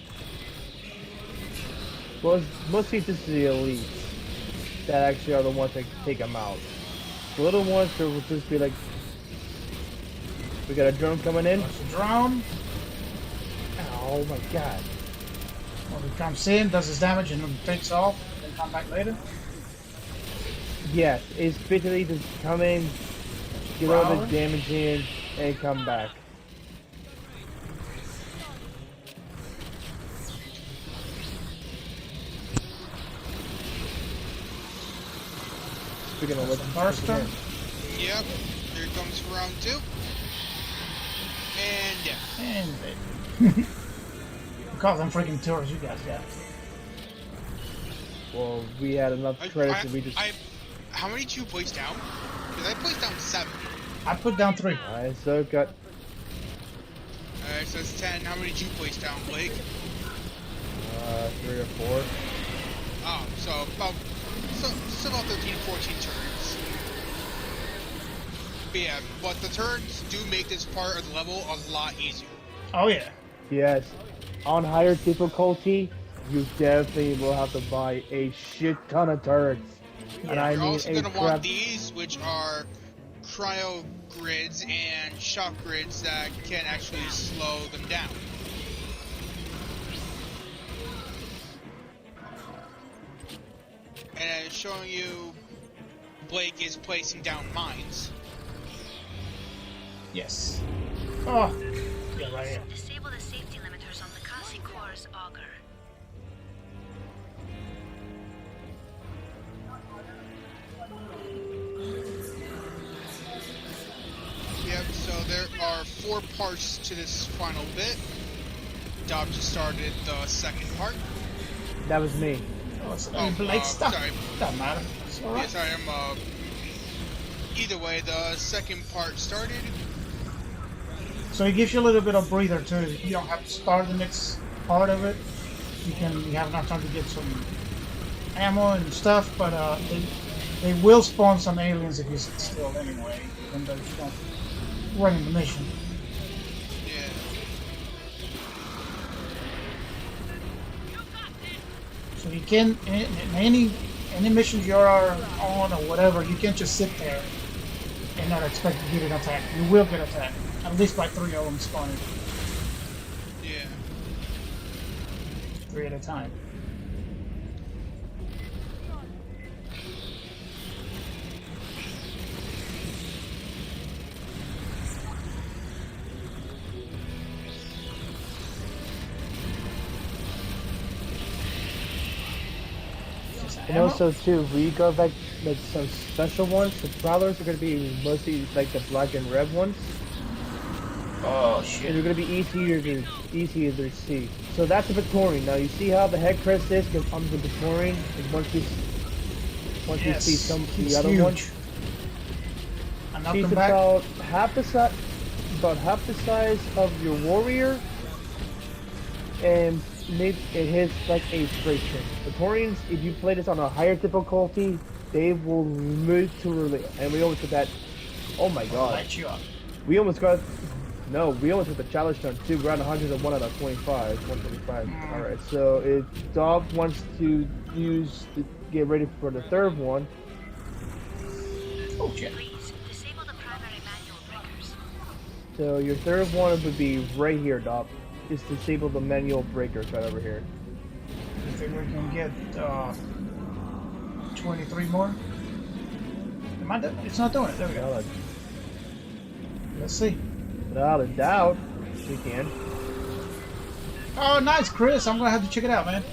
Well, it's mostly just the elites that actually are the ones that take them out. The little ones that will just be like, we got a drone coming in. There's a drone. Oh my god. When it comes in, does its damage, and then takes off, then come back later. Yes, it's basically just come in, get all the Prowler? damage in, and come back. Speaking of which, Burster. Yep. Here comes round 2. And yeah. And they... God, them freaking turrets you guys got. well, we had enough credits and we just. How many did you place down? Because I placed down 7. I put down 3. Alright, so got. Alright, so that's 10. How many did you place down, Blake? 3 or 4. Oh, so about 13, 14 turns. But yeah, but the turns do make this part of the level a lot easier. Oh yeah. Yes. On higher difficulty, you definitely will have to buy a shit ton of turrets. And I You're mean also a gonna crap. want these, which are cryo grids and shock grids that can actually slow them down. And it's showing you Blake is placing down mines. Yes. Oh, yeah, right here. Disable the safety limiters on the Kasi Core's auger. Yep, so there are 4 parts to this final bit. Dob just started the second part. That was me. Oh, it's Oh, Blake stuff. sorry. Doesn't matter. It's all right. Yes, I am, either way, the second part started. So it gives you a little bit of breather too. You don't have to start the next part of it. You have enough time to get some ammo and stuff, but they will spawn some aliens if you sit still anyway, even though you don't run the mission. Yeah. So you can, in any missions you are on or whatever, you can't just sit there and not expect to get an attack. You will get attacked, at least by 3 of them spawning. Yeah. 3 at a time. And also too, we go back like some special ones. The prowlers are gonna be mostly like the black and red ones. Oh And shit. they're gonna be easier to see. So that's a Victorian. Now you see how the head crest is on the Victorian, and once you Yes, see some the he's other huge. one, And knock she's them back. about half the size of your warrior, and maybe it hits like a fraction. Victorians, if you play this on a higher difficulty, they will move to relay. And we almost got that. Oh my god. Light you up. We almost got. No, we almost hit the challenge turn too. We're at 101 out of 25. 125. Alright, so if Dog wants to get ready for the third one. Oh shit. Please, disable the primary manual breakers. So your third one would be right here, Dog. Just disable the manual breakers right over here. You think we can get 23 more? It's not doing it. There we go. Let's see. Without a doubt, we can. Oh, nice, Chris. I'm gonna have to check it out, man.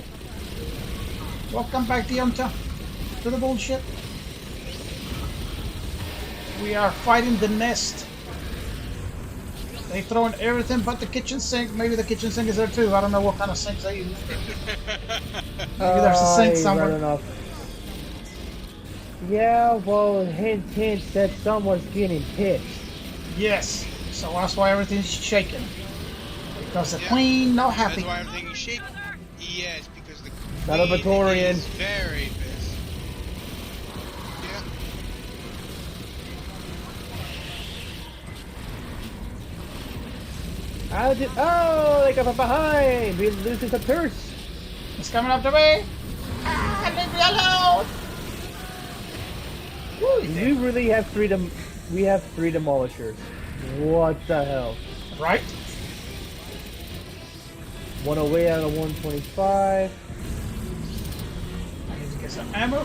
Welcome back to the bullshit. We are fighting the nest. They throwing everything but the kitchen sink. Maybe the kitchen sink is there too. I don't know what kind of sinks they use. Maybe there's a sink somewhere. Enough. Yeah, well, hint, hint that someone's getting pissed. Yes. So that's why everything's shaking. Because the queen not happy. That's why everything is shaking. Yes, because the Not a queen Victorian. is very pissed. Yeah. Oh, they got from behind. We loses a purse. It's coming up to me. Ah, leave me alone. Woo, We really have freedom. We have 3 demolishers. What the hell? right? 108 out of 125. I need to get some ammo.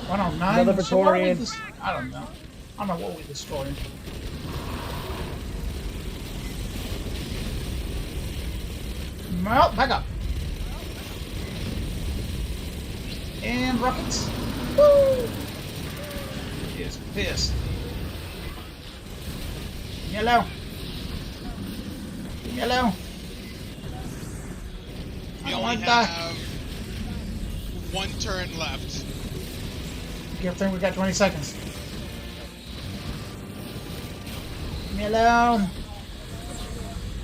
109. Another So what are we Praetorian. I don't know. I don't know what we're destroying. Well, back up. And rockets. Woo! He is pissed. Yellow. Yellow. We I don't only want that. have 1 turn left. Good thing we got 20 seconds. Leave me alone.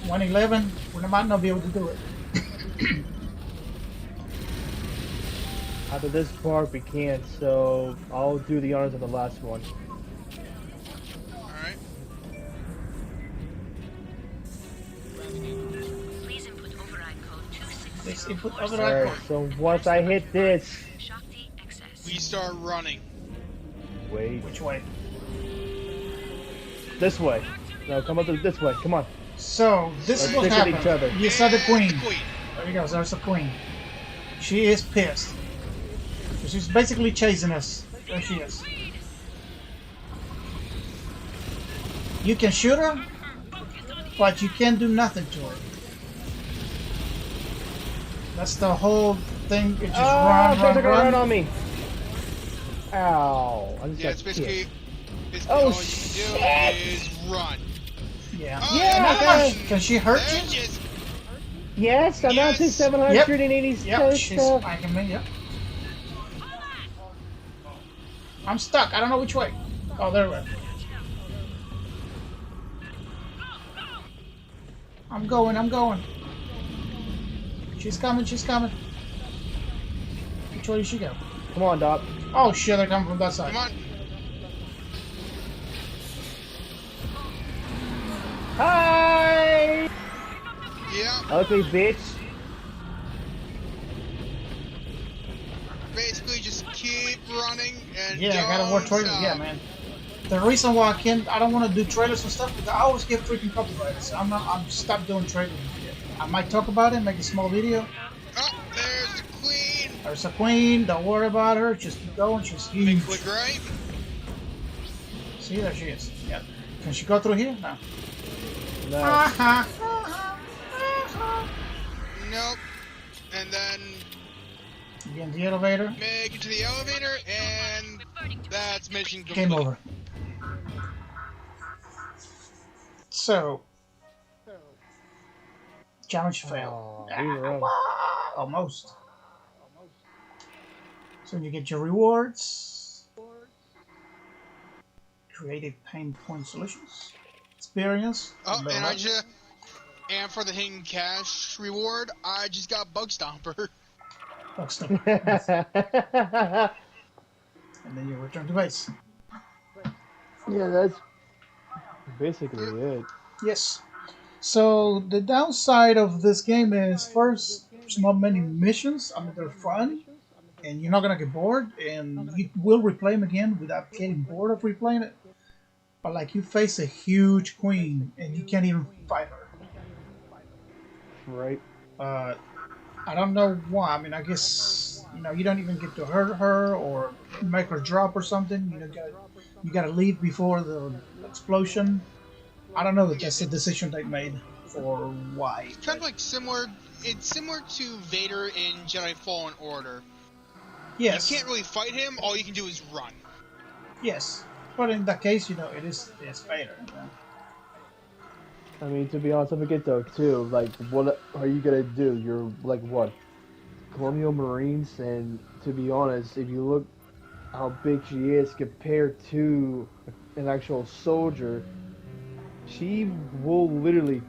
111. We might not be able to do it. After this part, we can't, so I'll do the honors of the last one. Alright. Please input override code Let's input 2604. override Alright, so once I hit this, Shakti excess. We start running. wait, Which way? This way. No, come up this way. Come on. So this is Let's what stick with each happened. other. You saw the queen. The queen. There you go. There's the queen. She is pissed. So she's basically chasing us. There she is. You can shoot her, but you can't do nothing to her. That's the whole thing. It just run, Run run. on me. Ow. I just Yeah, got it's basically, hit. basically Oh, all you can do is run. Yeah. Oh, Yeah, gosh. Can she hurt There you? she is. Yes, I'm down to Yes. 780 Yep, she's stuff. spiking me, yep. I'm stuck. I don't know which way. Oh, there we go. I'm going. She's coming. Which way did she go? Come on, Doc. Oh shit, they're coming from that side. Come on. Hi! Yeah. Ugly bitch. Basically, just keep running and Yeah, I gotta watch trailers. Yeah, man. The reason why I don't want to do trailers and stuff because I always get freaking copyrighted. So I'm stopped doing trailers. I might talk about it, make a small video. Oh, there's the queen. There's a queen. Don't worry about her. Just keep going. She's huge. Click right. See, there she is. Yeah. Can she go through here? No. No. Nope. And then You get in the elevator. make it to the elevator, and that's mission complete. Game over. So, challenge failed. Oh, we were up. Almost. So you get your rewards. Creative pain point solutions. Experience. Oh, level and up. and for the hidden cash reward, I just got Bug Stomper. Buxton. And then you return to base. Yeah, that's basically it. Yes. So the downside of this game is first, there's not many missions. I mean, they're fun, and you're not gonna get bored, and you will replay them again without getting bored of replaying it. But like, you face a huge queen, and you can't even fight her. Right. I don't know why. I mean, I guess you don't even get to hurt her or make her drop or something. You gotta leave before the explosion. I don't know that that's a decision they made for why. It's kind of like similar. It's similar to Vader in Jedi Fallen Order. Yes. You can't really fight him. All you can do is run. Yes. But in that case, it's Vader. I mean, to be honest, I forget though too. Like, what are you gonna do? You're like what? Colonial Marines, and to be honest, if you look how big she is compared to an actual soldier, she will literally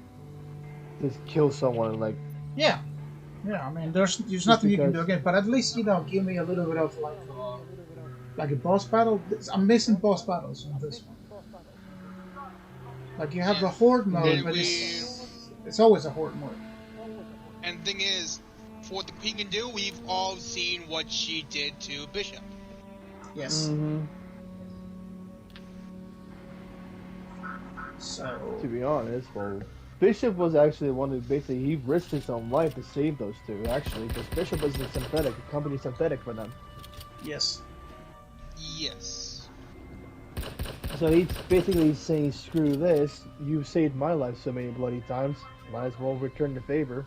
just kill someone. Like, Yeah. I mean, there's nothing you can do because- again. But at least give me a little bit of like a boss battle. I'm missing boss battles in this one. Like, you have the horde mode, And but it's always a horde mode. And the thing is, for what the queen can do, we've all seen what she did to Bishop. Yes. mm-hmm. So To be honest, well, Bishop was actually the one who basically he risked his own life to save those two. Actually, because Bishop was the synthetic company synthetic for them. yes. Yes. So he's basically saying, screw this, you saved my life so many bloody times, might as well return the favor.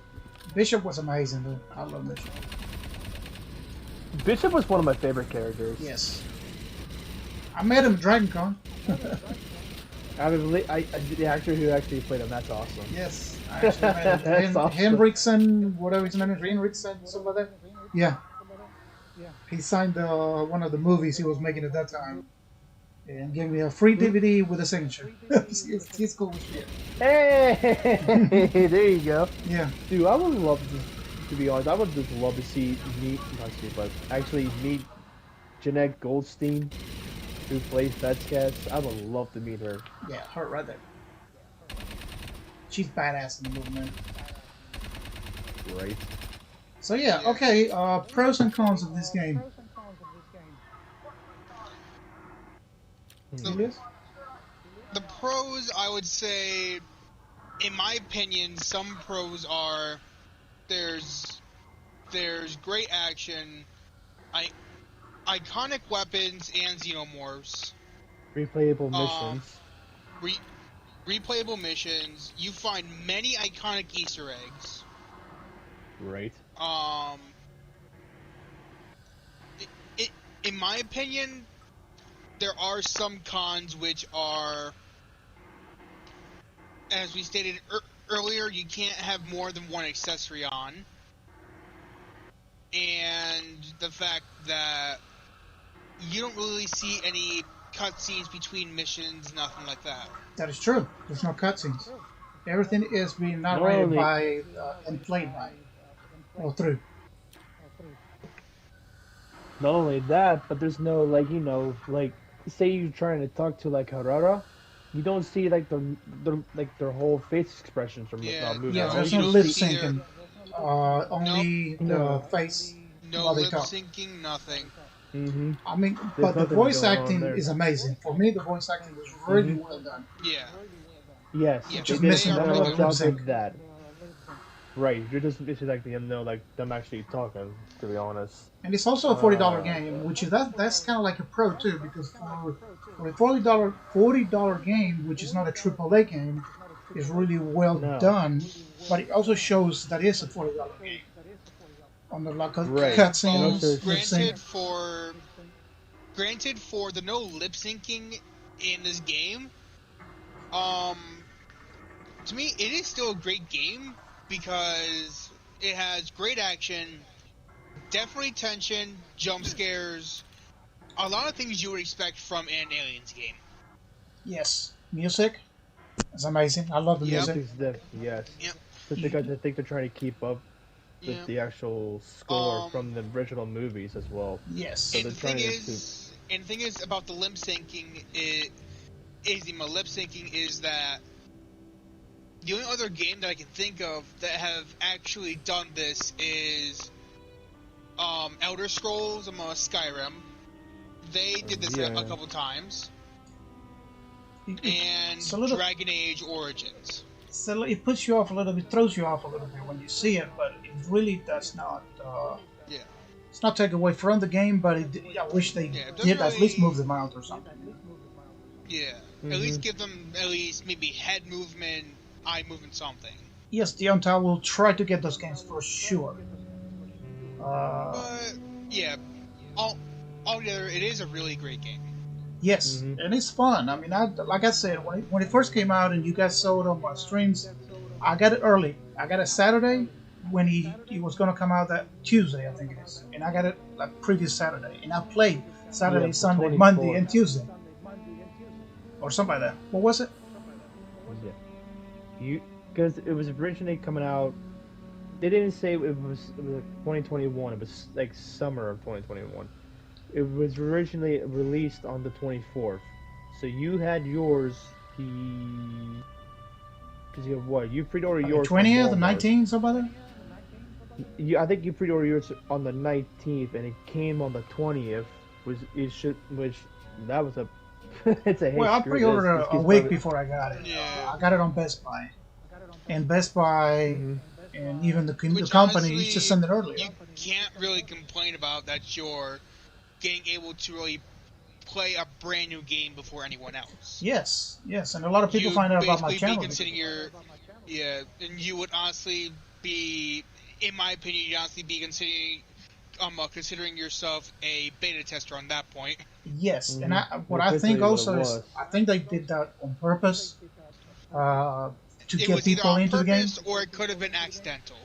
Bishop was amazing, dude. I love Bishop. Bishop was one of my favorite characters. Yes. I met him at Dragon Con. I mean, the actor who actually played him, that's awesome. Yes. I actually met him. That's awesome. Henriksen, whatever his name is, Henriksen, something like that. Yeah. He signed one of the movies he was making at that time. And gave me a free DVD with a signature. He's cool with shit. Hey, there you go. Yeah. Dude, I would love to be honest, I would just love to actually meet Jeanette Goldstein, who plays Fetscats. I would love to meet her. Yeah, her right there. She's badass in the movie, man. Right. So yeah, okay, pros and cons of this game. So, Julius? The pros, I would say, in my opinion, some pros are there's great action, I iconic weapons and xenomorphs. Replayable Um, missions. re- replayable missions. You find many iconic Easter eggs. Right. Um, it in my opinion, there are some cons which are, as we stated earlier, you can't have more than one accessory on, and the fact that you don't really see any cutscenes between missions, nothing like that. That is true. There's no cutscenes. Everything is being Not narrated only by and played by or through. not only that, but there's no like like say you're trying to talk to like Harara, you don't see like their whole face expressions are Yeah, moving. Yeah, no, All you there's you no can don't lip see, see their syncing. no, Only the no. face no while they lip talk. syncing, nothing. Mm-hmm. I mean, There's but the nothing voice going on acting there. is amazing. For me, the voice acting was really Mm-hmm. well done. Yeah, Yes, yeah, they Just did a they missing are the really phenomenal good. lip job sync. with that. Right, you're just it's like like them actually talking. To be honest. And it's also a $40 game, which is that's kind of like a pro too, because for a $40 game, which is not a AAA game, is really well No. done. But it also shows that it's a $40 game. On the like Right, and also cutscenes, lip sync. Granted for the no lip syncing in this game, um, to me it is still a great game because it has great action, definitely tension, jump scares, a lot of things you would expect from an Aliens game. Yes, music is amazing. I love the Yep, music. music's yes. yep, Because I think they're trying to keep up with yep. the actual score Um, from the original movies as well. So Yes. they're trying to and the thing is about the lip syncing lip syncing is that the only other game that I can think of that have actually done this is Elder Scrolls Skyrim. They did this a yeah. couple times, It's and a little, Dragon Age Origins. so it puts you off a little bit, throws you off a little bit when you see it, but it really does not. Yeah, It's not take away from the game, but I wish they yeah. It doesn't did at least really. move them out or something. Yeah, at least give them at least maybe head movement, eye movement, something. Yes, the Untitled will try to get those games for sure. But yeah, all altogether, it is a really great game. Yes, and it's fun. I mean, like I said, when it first came out and you guys saw it on my streams, I got it early. I got it Saturday when he was going to come out that Tuesday, I think it is. And I got it like previous Saturday. And I played Saturday, Yeah, Sunday, 24th. Monday, and Tuesday. Or something like that. What was it? Yeah. You because it was originally coming out. They didn't say it was 2021. It was like summer of 2021. It was originally released on the 24th. So you had yours the because you have what? You pre-ordered yours from 20th, Walmart. 19th, something like that? I think you pre-ordered yours on the 19th, and it came on the 20th. Which that was a it's a hey, Well, I screw pre-ordered this. a This week keeps before I got it. Yeah. I got it on Best Buy. And Best Buy and even the Which company honestly, just sent it earlier. you can't really complain about that you're getting able to really play a brand new game before anyone else. Yes, yes. And a lot of people You find out about my basically channel. be considering and you would honestly be, in my opinion, you'd honestly be considering yourself a beta tester on that point. Yes, and what That's I think basically what also it is, was. I think they did that on purpose to It get was either people on into the game. purpose or it could have been accidental.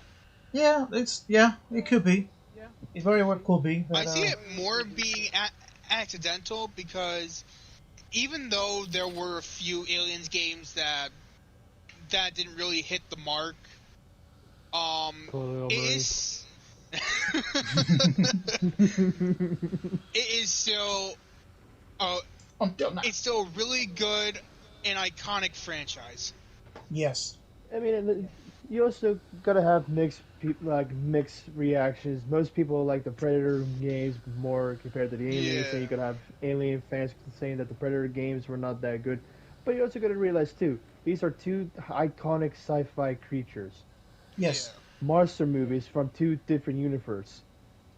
Yeah, it could be. It very well could be. But, I see it more being accidental because even though there were a few Aliens games that didn't really hit the mark, Totally it overrated. is it is still until now. it's still a really good and iconic franchise. Yes. I mean, you also gotta have mixed reactions. Most people like the Predator games more compared to the Aliens, Yeah. and you could have Alien fans saying that the Predator games were not that good. But you also got to realize too, these are two iconic sci-fi creatures, Yeah. Yes. monster movies from two different universes.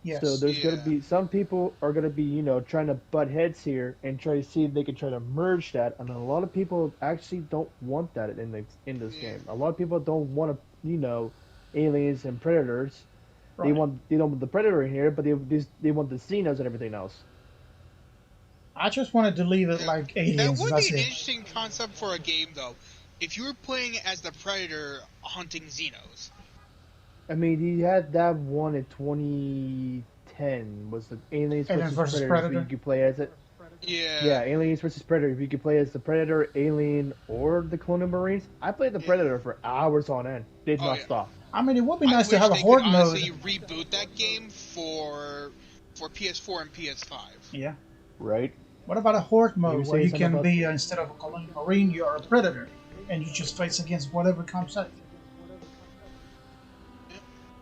So Yes. there's gonna Yeah. be some people are gonna be trying to butt heads here and try to see if they can try to merge that, and a lot of people actually don't want that in this Yeah. game. A lot of people don't want to aliens and predators. Right. They don't want the predator in here, but they want the xenos and everything else. I just wanted to leave it Yeah. like That aliens. would be That's an it. interesting concept for a game, though. If you were playing as the Predator hunting Xenos. I mean, he had that one in 2010 was the Aliens Alien versus versus Predators, where you Predator. could play as it. Yeah. Yeah, Aliens versus Predator. If you could play as the Predator, Alien, or the Colonial Marines, I played the Yeah. Predator for hours on end. Did Oh not yeah. stop. I mean, it would be I nice to wish have a they could horde honestly mode. reboot that game for PS4 and PS5. Yeah. Right? What about a horde You were mode where saying you something can about? be instead of a colonial marine, you're a predator, and you just face against whatever comes at you?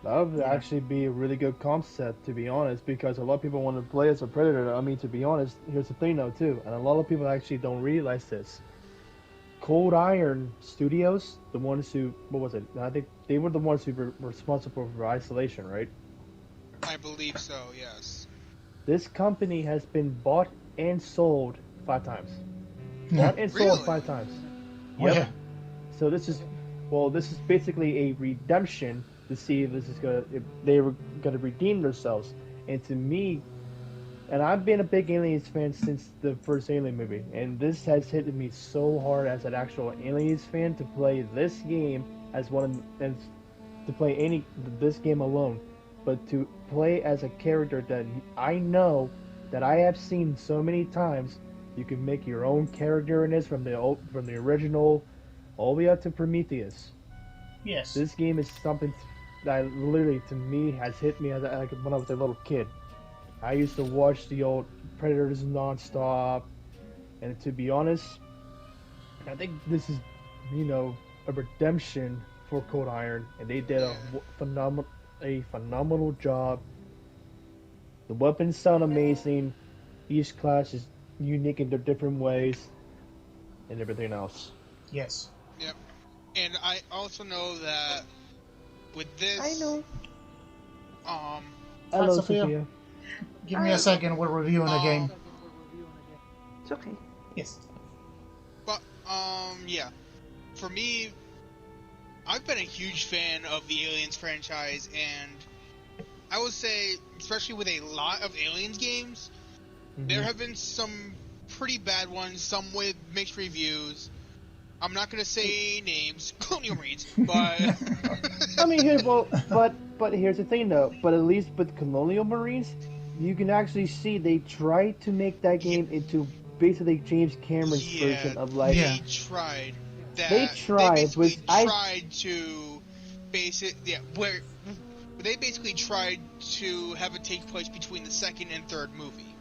That would Yeah. actually be a really good concept, to be honest, because a lot of people want to play as a Predator. I mean, to be honest, here's the thing, though, too, and a lot of people actually don't realize this. Cold Iron Studios, the ones who, what was it? I think they were the ones who were responsible for Isolation, right? I believe so. Yes. This company has been bought and sold 5 times. Yeah. Bought and sold Really? 5 times. Oh, yeah. So this is basically a redemption to see if they were gonna redeem themselves. And to me, and I've been a big Aliens fan since the first Alien movie, and this has hit me so hard as an actual Aliens fan to play this game as and to play this game alone, but to play as a character that I know that I have seen so many times. You can make your own character in this from the original all the way up to Prometheus. Yes. This game is something that literally to me has hit me like when I was a little kid. I used to watch the old Predators nonstop, and to be honest, I think this is a redemption for Cold Iron, and they did a phenomenal job. The weapons sound amazing. Each class is unique in their different ways, and everything else. Yes. Yep. And I also know that with this, I know. um, Hello, Sophia. Sophia. Give me a second. We're reviewing the game. It's okay. Yes. but yeah, for me, I've been a huge fan of the Aliens franchise, and I would say, especially with a lot of Aliens games, there have been some pretty bad ones, some with mixed reviews. I'm not gonna say names, Colonial Marines, but I mean, but here's the thing though. But at least with Colonial Marines, you can actually see they tried to make that game into basically James Cameron's version of like. Yeah. they tried. That They tried, basically which I- tried to where they basically tried to have it take place between the second and third movie.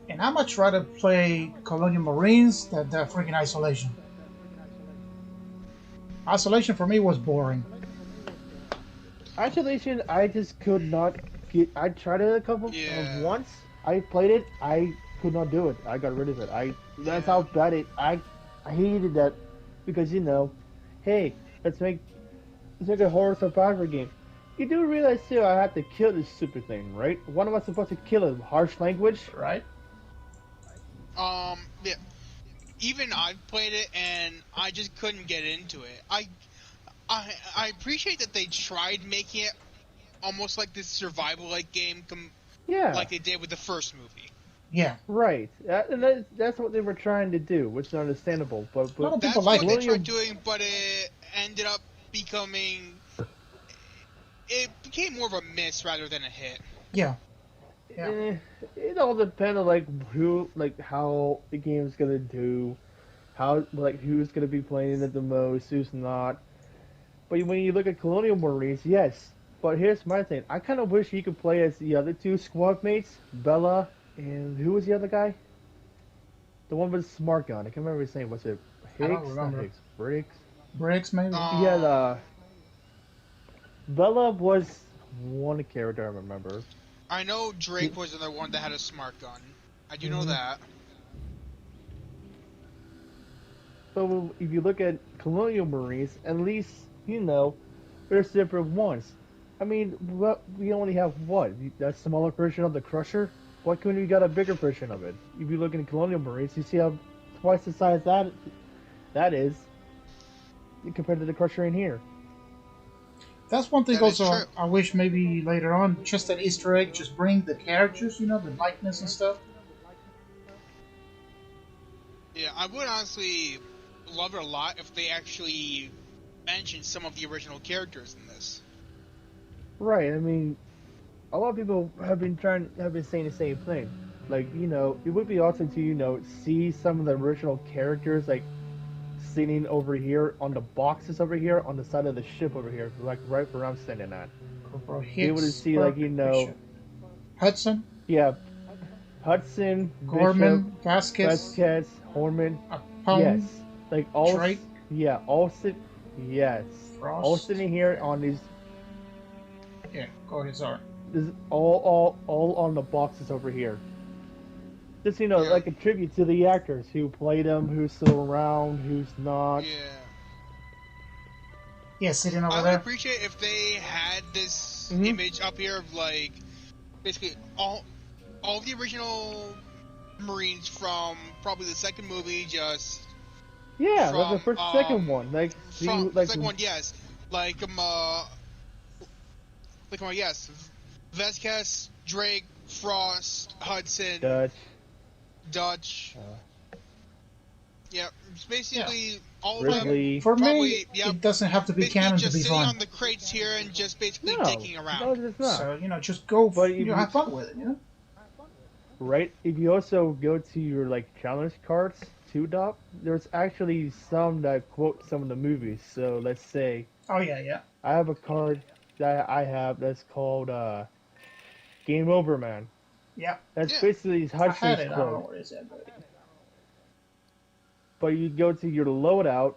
And I much rather play Colonial Marines than the freaking Isolation. Isolation for me was boring. Isolation, I just could not get. I tried it a couple Yeah. once. I played it. I could not do it. I got rid of it. That's how bad it. I hated that because hey, let's make a horror survivor game. You do realize too, I have to kill this stupid thing, right? What am I supposed to kill it? Harsh language? Right? Yeah. Even I've played it and I just couldn't get into it. I appreciate that they tried making it almost like this survival-like game, Yeah. like they did with the first movie. Yeah. Right. And that's what they were trying to do, which is understandable. A lot But of That's people what like they it. tried doing, but it ended up becoming. It became more of a miss rather than a hit. Yeah. Yeah. It all depends on how the game's gonna do, who's gonna be playing it the most, who's not. But when you look at Colonial Marines, yes. But here's my thing: I kind of wish you could play as the other two squad mates, Bella and who was the other guy? The one with the smart gun. I can't remember his name. Was it I Higgs? don't remember. Not Higgs. Briggs. Bricks, maybe? Yeah. Bella was one character I remember. I know Drake was the one that had a smart gun. I do know that. So if you look at Colonial Marines, at least you know there's different ones. I mean, what we only have what that smaller version of the Crusher. Why couldn't we got a bigger version of it? If you look in Colonial Marines, you see how twice the size that is compared to the Crusher in here. That's one thing That is also true. I wish maybe later on, just an Easter egg, just bring the characters, you know, the likeness and stuff. Yeah, I would honestly love it a lot if they actually mentioned some of the original characters in this. Right. I mean, a lot of people have been saying the same thing. Like, it would be awesome to, see some of the original characters, like, sitting over here on the boxes over here on the side of the ship over here, like right where I'm standing at. Corporal Be able to Hicks, see, like, Hudson, yeah, Hudson, Bishop, Gorman, Vasquez, Vasquez, Horman, Pound, yes, like all, Drake, yeah, yes, Frost. all sitting here on these, Yeah, go ahead, sorry. this all on the boxes over here. Just like a tribute to the actors who played them, who's still around, who's not. Yeah. Yeah, sitting over I would there. appreciate if they had this Mhm. image up here of like basically all the original Marines from probably the second movie, just Yeah, from, like the first, second one, like from like second one, yes, yes, Vasquez, Drake, Frost, Hudson, Dutch, Dutch. Yeah, it's basically all of Ridley. them. For Probably, me, yeah, it doesn't have to be basically canon to just be sitting fun. on the crates here and just basically No, dicking no, around. it's not. So, just go, But if have fun with it, Right? If you also go to your like challenge cards too, Doc, there's actually some that quote some of the movies. So let's say Oh, yeah. I have a card that I have that's called Game Over Man. Yeah. That's Yeah. basically I had Hudson's it, I don't know quote. where it's at, but... But you go to your loadout,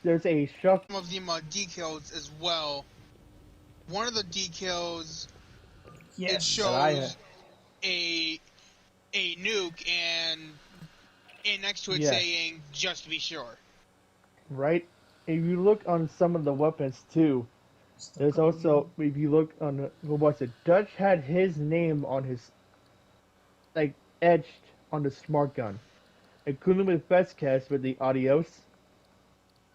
there's a shuck. Some of the decals as well. One of the decals, it Yes. That I shows a nuke and next to it Yes. saying "just to be sure." Right? If you look on some of the weapons too, there's also, if you look on, what was it? Dutch had his name on his, like, etched on the smart gun. Including with Vasquez with the adios.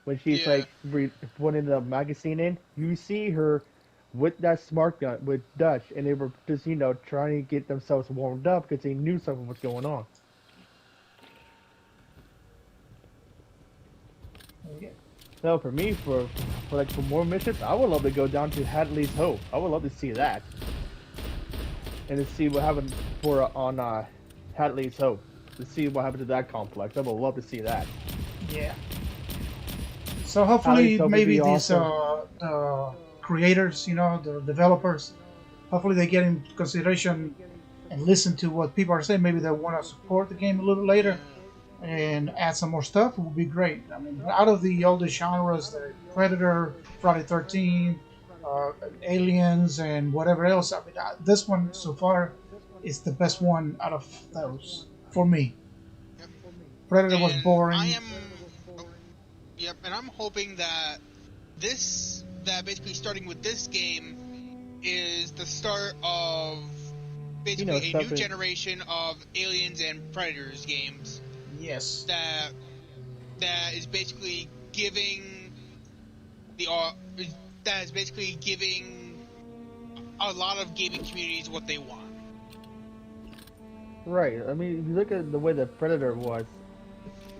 When she's Yeah. like putting the magazine in, you see her with that smart gun with Dutch, and they were just, trying to get themselves warmed up because they knew something was going on. Yeah. So for me, for more missions, I would love to go down to Hadley's Hope. I would love to see that, and to see what happened on Hadley's Hope. To see what happened to that complex. I would love to see that. Yeah. So hopefully, Alex, that would maybe be these awesome. the creators, the developers, hopefully they get in consideration and listen to what people are saying. Maybe they want to support the game a little later and add some more stuff. It would be great. I mean, out of all the genres, the Predator, Friday 13, Aliens, and whatever else, I mean, this one so far is the best one out of those for me. Yep. Predator was And boring. Yep, and I'm hoping that basically starting with this game is the start of basically a new something- generation of Aliens and Predators games Yes. that is basically giving a lot of gaming communities what they want. Right. I mean, if you look at the way the Predator was,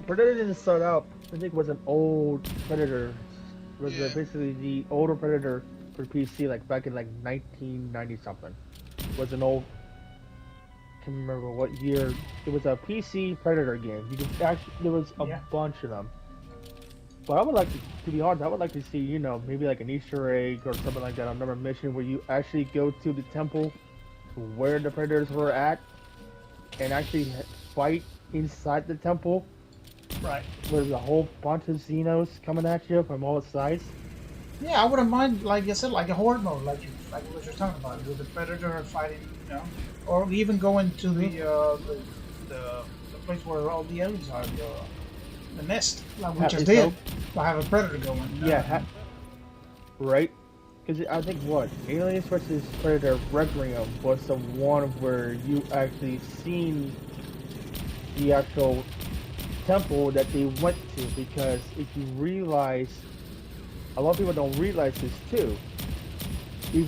Predator didn't start out. I think it was an old Predator. It was Yeah. basically the older Predator for PC, like back in like 1990 something. It was an old. Can't remember what year. It was a PC Predator game. You could actually there was a Yeah. bunch of them. But I would like to be honest, I would like to see maybe like an Easter egg or something like that on another mission where you actually go to the temple where the Predators were at and actually fight inside the temple. Right. With a whole bunch of Xenos coming at you from all sides. Yeah, I wouldn't mind, like you said, like a horde mode, like what you're talking about, with the Predator fighting, or even going to the place where all the aliens are, the nest, like we Have just yourself- did. I have a predator going. Yeah, right? Because I think what Aliens vs Predator Requiem was the one where you actually seen the actual temple that they went to. Because if you realize, a lot of people don't realize this too. If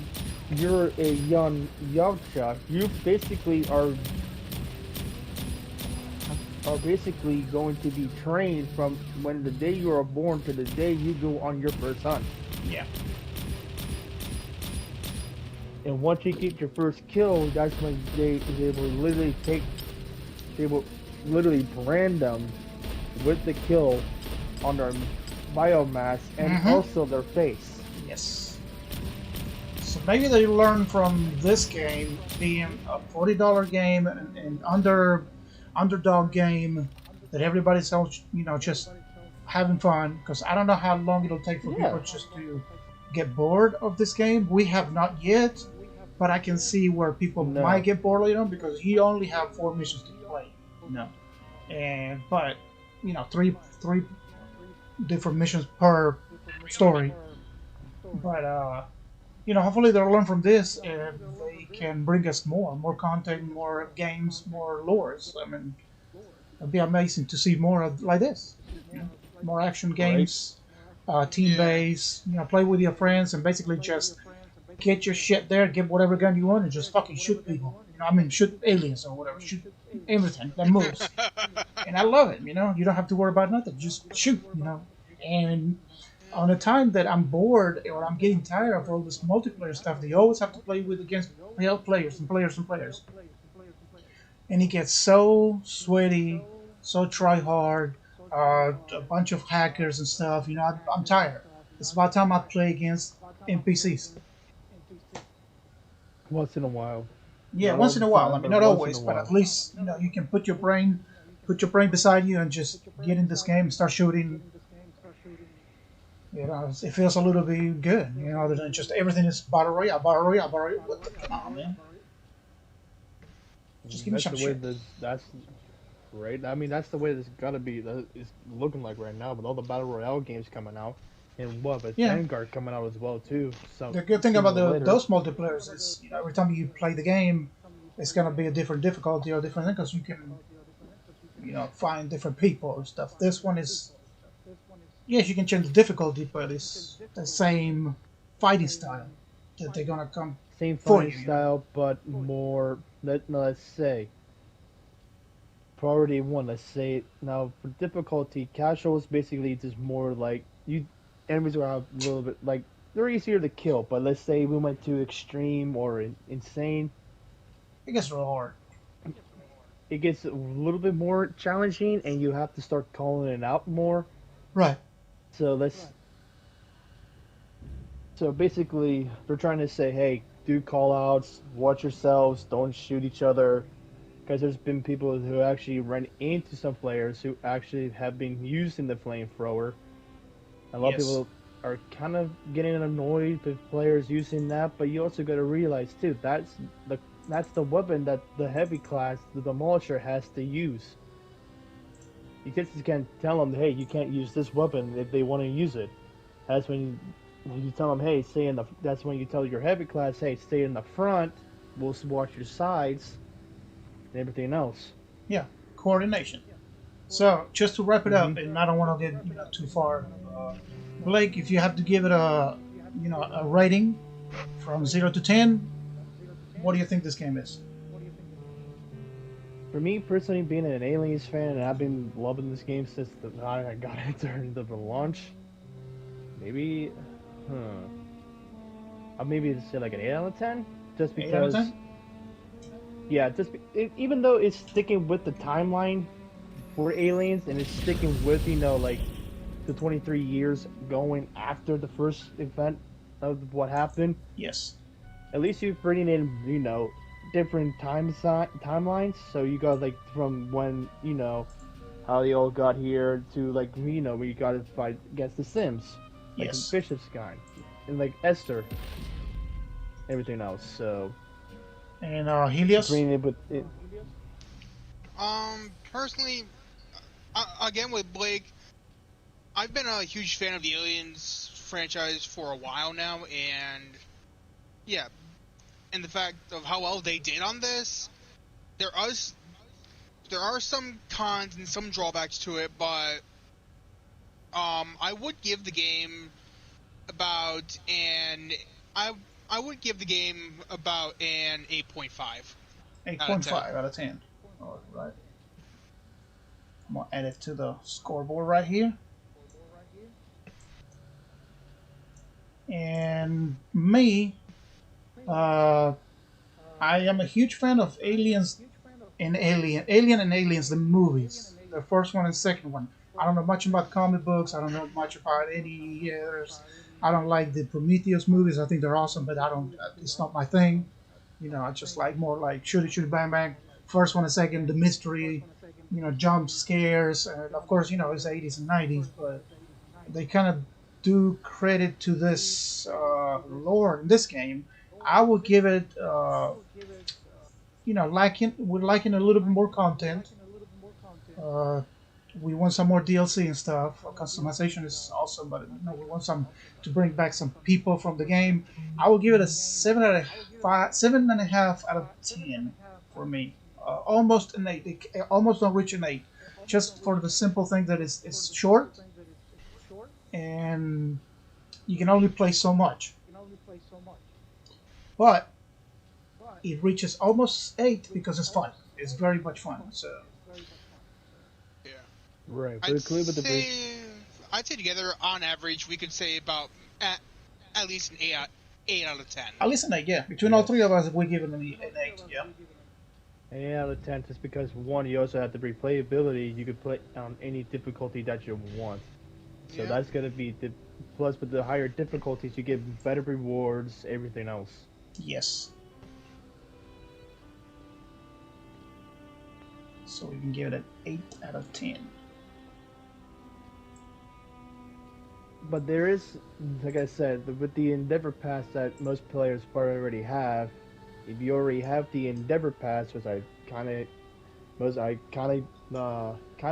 you're a young Yaksha, you basically are basically going to be trained from when the day you are born to the day you go on your first hunt. Yeah. And once you get your first kill, that's when they will literally brand them with the kill on their biomass and also their face. Yes. So maybe they learn from this game being a $40 game and underdog game that everybody's else, just having fun. Because I don't know how long it'll take for people just to get bored of this game. We have not yet, but I can see where people might get bored later on because you only have 4 missions to play. But three different missions per story. But hopefully they'll learn from this and they can bring us more content, more games, more lores. I mean, it'd be amazing to see more of like this. More action games, team base. Play with your friends and basically just get your shit there, get whatever gun you want, and just fucking shoot people. Shoot aliens or whatever. Shoot everything that moves. And I love it. You don't have to worry about nothing. Just shoot. And on a time that I'm bored or I'm getting tired of all this multiplayer stuff, they always have to play against players and players and players. And it gets so sweaty, so try hard, a bunch of hackers and stuff. I'm tired. It's about time I play against NPCs. Once in a while. Yeah, once in a while. I mean, not always, but at least you can put your brain beside you and just get in this game and start shooting. It feels a little bit good. Other than just everything is battle royale. What the, come on, man. Just give me some shit. That's right. I mean, that's the way this gotta be. It's looking like right now, with all the battle royale games coming out, and Vanguard coming out as well too. So the good thing about those multiplayers is every time you play the game, it's gonna be a different difficulty or different thing because you can find different people and stuff. This one is, yes, you can change the difficulty, but it's the same fighting style that they're gonna come. Same fighting style, but more. Let's say priority 1. Let's say now for difficulty, casual is basically just more like enemies will have a little bit like they're easier to kill. But let's say we went to extreme or insane, it gets real hard. It gets a little bit more challenging, and you have to start calling it out more. Right. So basically, they're trying to say, hey, do call outs, watch yourselves, don't shoot each other. Because there's been people who actually run into some players who actually have been using the flamethrower. A lot of people are kind of getting annoyed with players using that, but you also got to realize too, that's the weapon that the heavy class, the Demolisher, has to use. You just can't tell them, hey, you can't use this weapon if they want to use it. That's when you tell them, hey, that's when you tell your heavy class, hey, stay in the front, we'll watch your sides, and everything else. Yeah, coordination. So, just to wrap it up, and I don't want to get too far, Blake, if you have to give it a rating from 0 to 10, what do you think this game is? For me personally, being an Aliens fan, and I've been loving this game since I got it during the launch, maybe, I'll maybe say like an 8 out of 10, just because. 8 out of 10? Yeah, even though it's sticking with the timeline for Aliens, and it's sticking with like the 23 years going after the first event of what happened. Yes. At least you're bringing in different timelines, so you got like from when how they all got here to like where you got to fight against the Sims, like Bishop's guy, and like Esther, everything else. So and Helios. Personally, again with Blake, I've been a huge fan of the Aliens franchise for a while now, and yeah, and the fact of how well they did on this, there are there are some cons and some drawbacks to it, but I would give the game about an I I would give the game about an 8.5 out of 10. 8.5 out of 10. All right. I'm gonna add it to the scoreboard right here. And me, uh, I am a huge fan of Aliens and Alien and Aliens, the movies, the first one and second one. I don't know much about comic books. I don't know much about any others. I don't like the Prometheus movies. I think they're awesome, but I don't. It's not my thing. You know, I just like more like shooty bang bang. First one and second, the mystery. You know, jump scares. And of course, you know it's 80s and 90s, but they kind of do credit to this lore in this game. I would give it. You know, we're liking a little bit more content. Uh, we want some more DLC and stuff. Customization is awesome, but you know, we want some to bring back some people from the game. I will give it a 7.5 out of 10 for me. Almost an 8. It almost don't reach an 8, just for the simple thing that it's short and you can only play so much. But it reaches almost 8 because it's fun. It's very much fun. So Yeah. Right. But I'd include with the say, I'd say together, on average, we could say about at least an 8 out of 10. at least an 8, yeah. Between all three of us, we give it an 8, yeah. 8 out of 10 just because one, you also have the replayability. You could play on any difficulty that you want. So Yeah. that's gonna be the plus. With the higher difficulties, you get better rewards, everything else. Yes. So we can give it an 8 out of 10. But there is, like I said, with the Endeavor Pass that most players probably already have. If you already have the Endeavor Pass, which I kind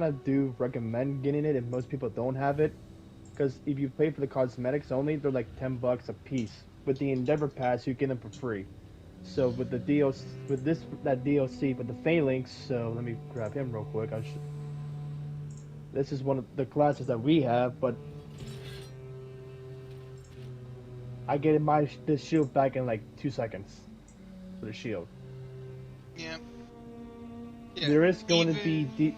of do recommend getting it if most people don't have it, because if you pay for the cosmetics only, they're like $10 a piece. With the Endeavor Pass, you get them for free. So with the DLC, with that DLC with the Phalanx, so let me grab him real quick. This is one of the classes that we have, but I get this shield back in like 2 seconds for the shield. Yeah. Yeah. There is going to Even- be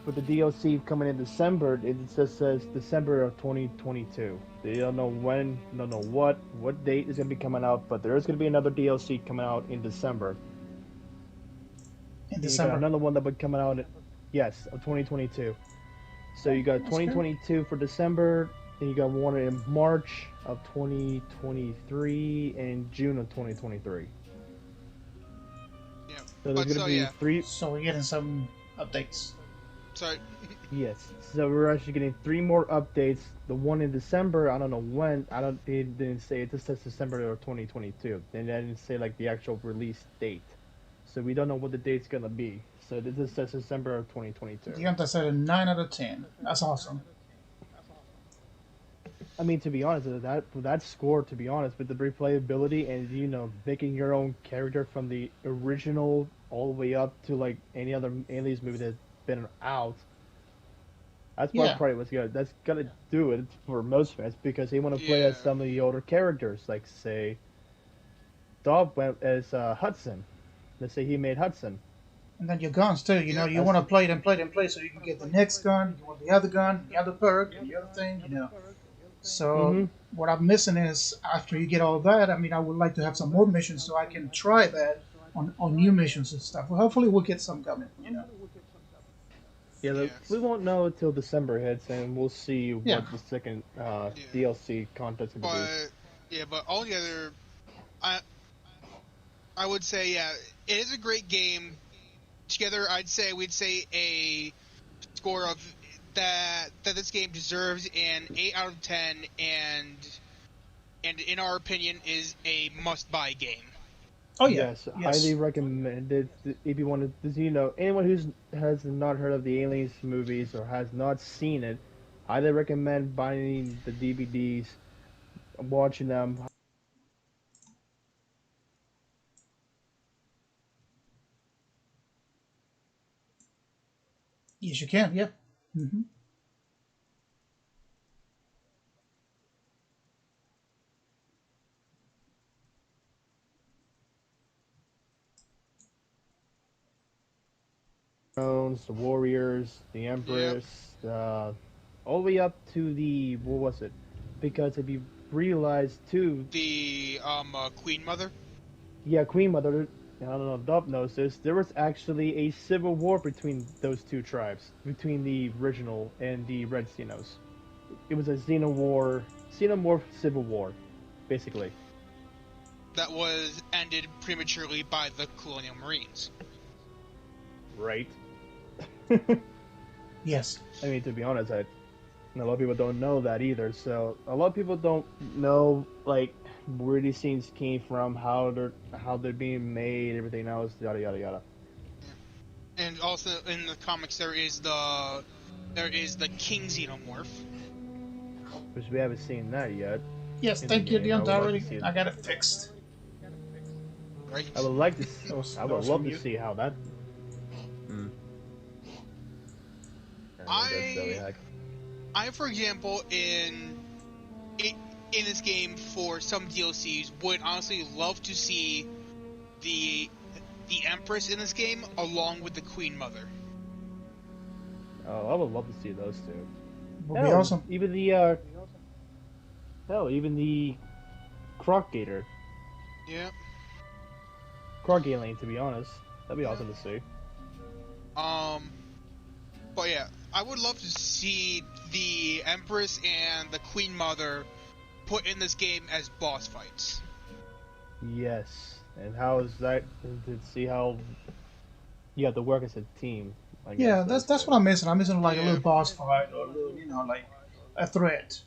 for the DLC coming in December. It just says December of 2022. They don't know when, don't know what date is going to be coming out, but there is going to be another DLC coming out in December. In And December. you got another one that would coming out, yes, of 2022. So you got That's 2022 for December, then you got one in March of 2023 and June of 2023. Yeah. So But there's going to so, be yeah. 3. So we're getting some updates. Sorry. Yes. So we're actually getting 3 more updates. The one in December, I don't know when. It didn't say. It just says December of 2022. And it didn't say like the actual release date. So we don't know what the date's gonna be. So this just says December of 2022. Deonta said a 9 out of 10. That's awesome. I mean, to be honest, that score, to be honest, with the replayability and making your own character from the original all the way up to like any other Aliens movie that's been out. That's probably what's good. That's gonna do it for most fans because they want to play as Yeah. some of the older characters, like say, Dog went as Hudson. Let's say he made Hudson. And then your guns too. You know, Yeah. you want to play them, so you can get the next gun. You want the other gun, the other perk, and the other thing. You know. So what I'm missing is after you get all that. I mean, I would like to have some more missions so I can try that on new missions and stuff. Well, hopefully we'll get some coming. You know. Yeah, Yes. we won't know until December hits, and we'll see Yeah. what the second DLC content's gonna But yeah, but altogether, I would say it is a great game. Together, we'd say a score of that this game deserves an 8 out of 10, and in our opinion is a must-buy game. Oh yeah. Yes, highly recommended. If you want to, anyone has not heard of the Aliens movies or has not seen it, Highly recommend buying the DVDs, watching them. Yes, you can. Yep. Hmm. The Warriors, the Yep. Empress, all the way up to the what was it? Because if you realize too, The Queen Mother. yeah, Queen Mother. I don't know if Dub knows this. There was actually a civil war between those two tribes, between the original and the Red Xenos. It was a Xenomorph civil war, basically. That was ended prematurely by the Colonial Marines. Right. Yes. I mean, to be honest, a lot of people don't know that either. So a lot of people don't know like where these scenes came from, how they're being made, everything else, yada yada yada. And also in the comics there is the King Xenomorph. Which we haven't seen that yet Yes. in the Thank you, game. I Dion. would love to Already, see it. I got it fixed. Right? I would like to. I That would was love from to you. see how that. Mm. That's silly I, heck. for example, in this game for some DLCs, would honestly love to see the Empress in this game along with the Queen Mother. Oh, I would love to see those two. Would be awesome. Even the Croc Gator, Yeah. Croc Alien. To be honest, that'd be Yeah. awesome to see. But yeah, I would love to see the Empress and the Queen Mother put in this game as boss fights. Yes, and how is that to see how you have to work as a team? I guess Yeah, that's too. what I'm missing. I'm missing like a Yeah. little boss fight or a little, like a threat.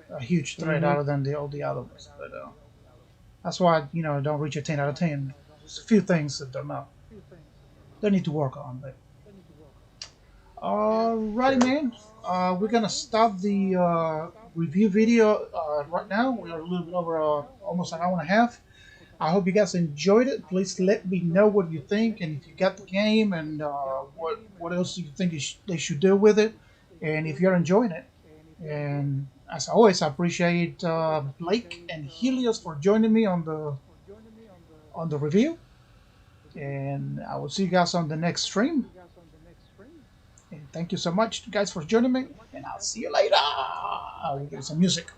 A huge threat Mhm. other than all the other ones. But that's why I don't reach a 10 out of 10. There's a few things that they need to work on. But Yeah. alrighty, Sure. man. We're gonna stop the review video right now. We're a little bit over almost an hour and a half. I hope you guys enjoyed it. Please let me know what you think and if you got the game and what else you think they should do with it, and if you're enjoying it. And as always, I appreciate Blake and Helios for joining me on the review. And I will see you guys on the next stream. And thank you so much, guys, for joining me. And I'll see you later. I will get some music.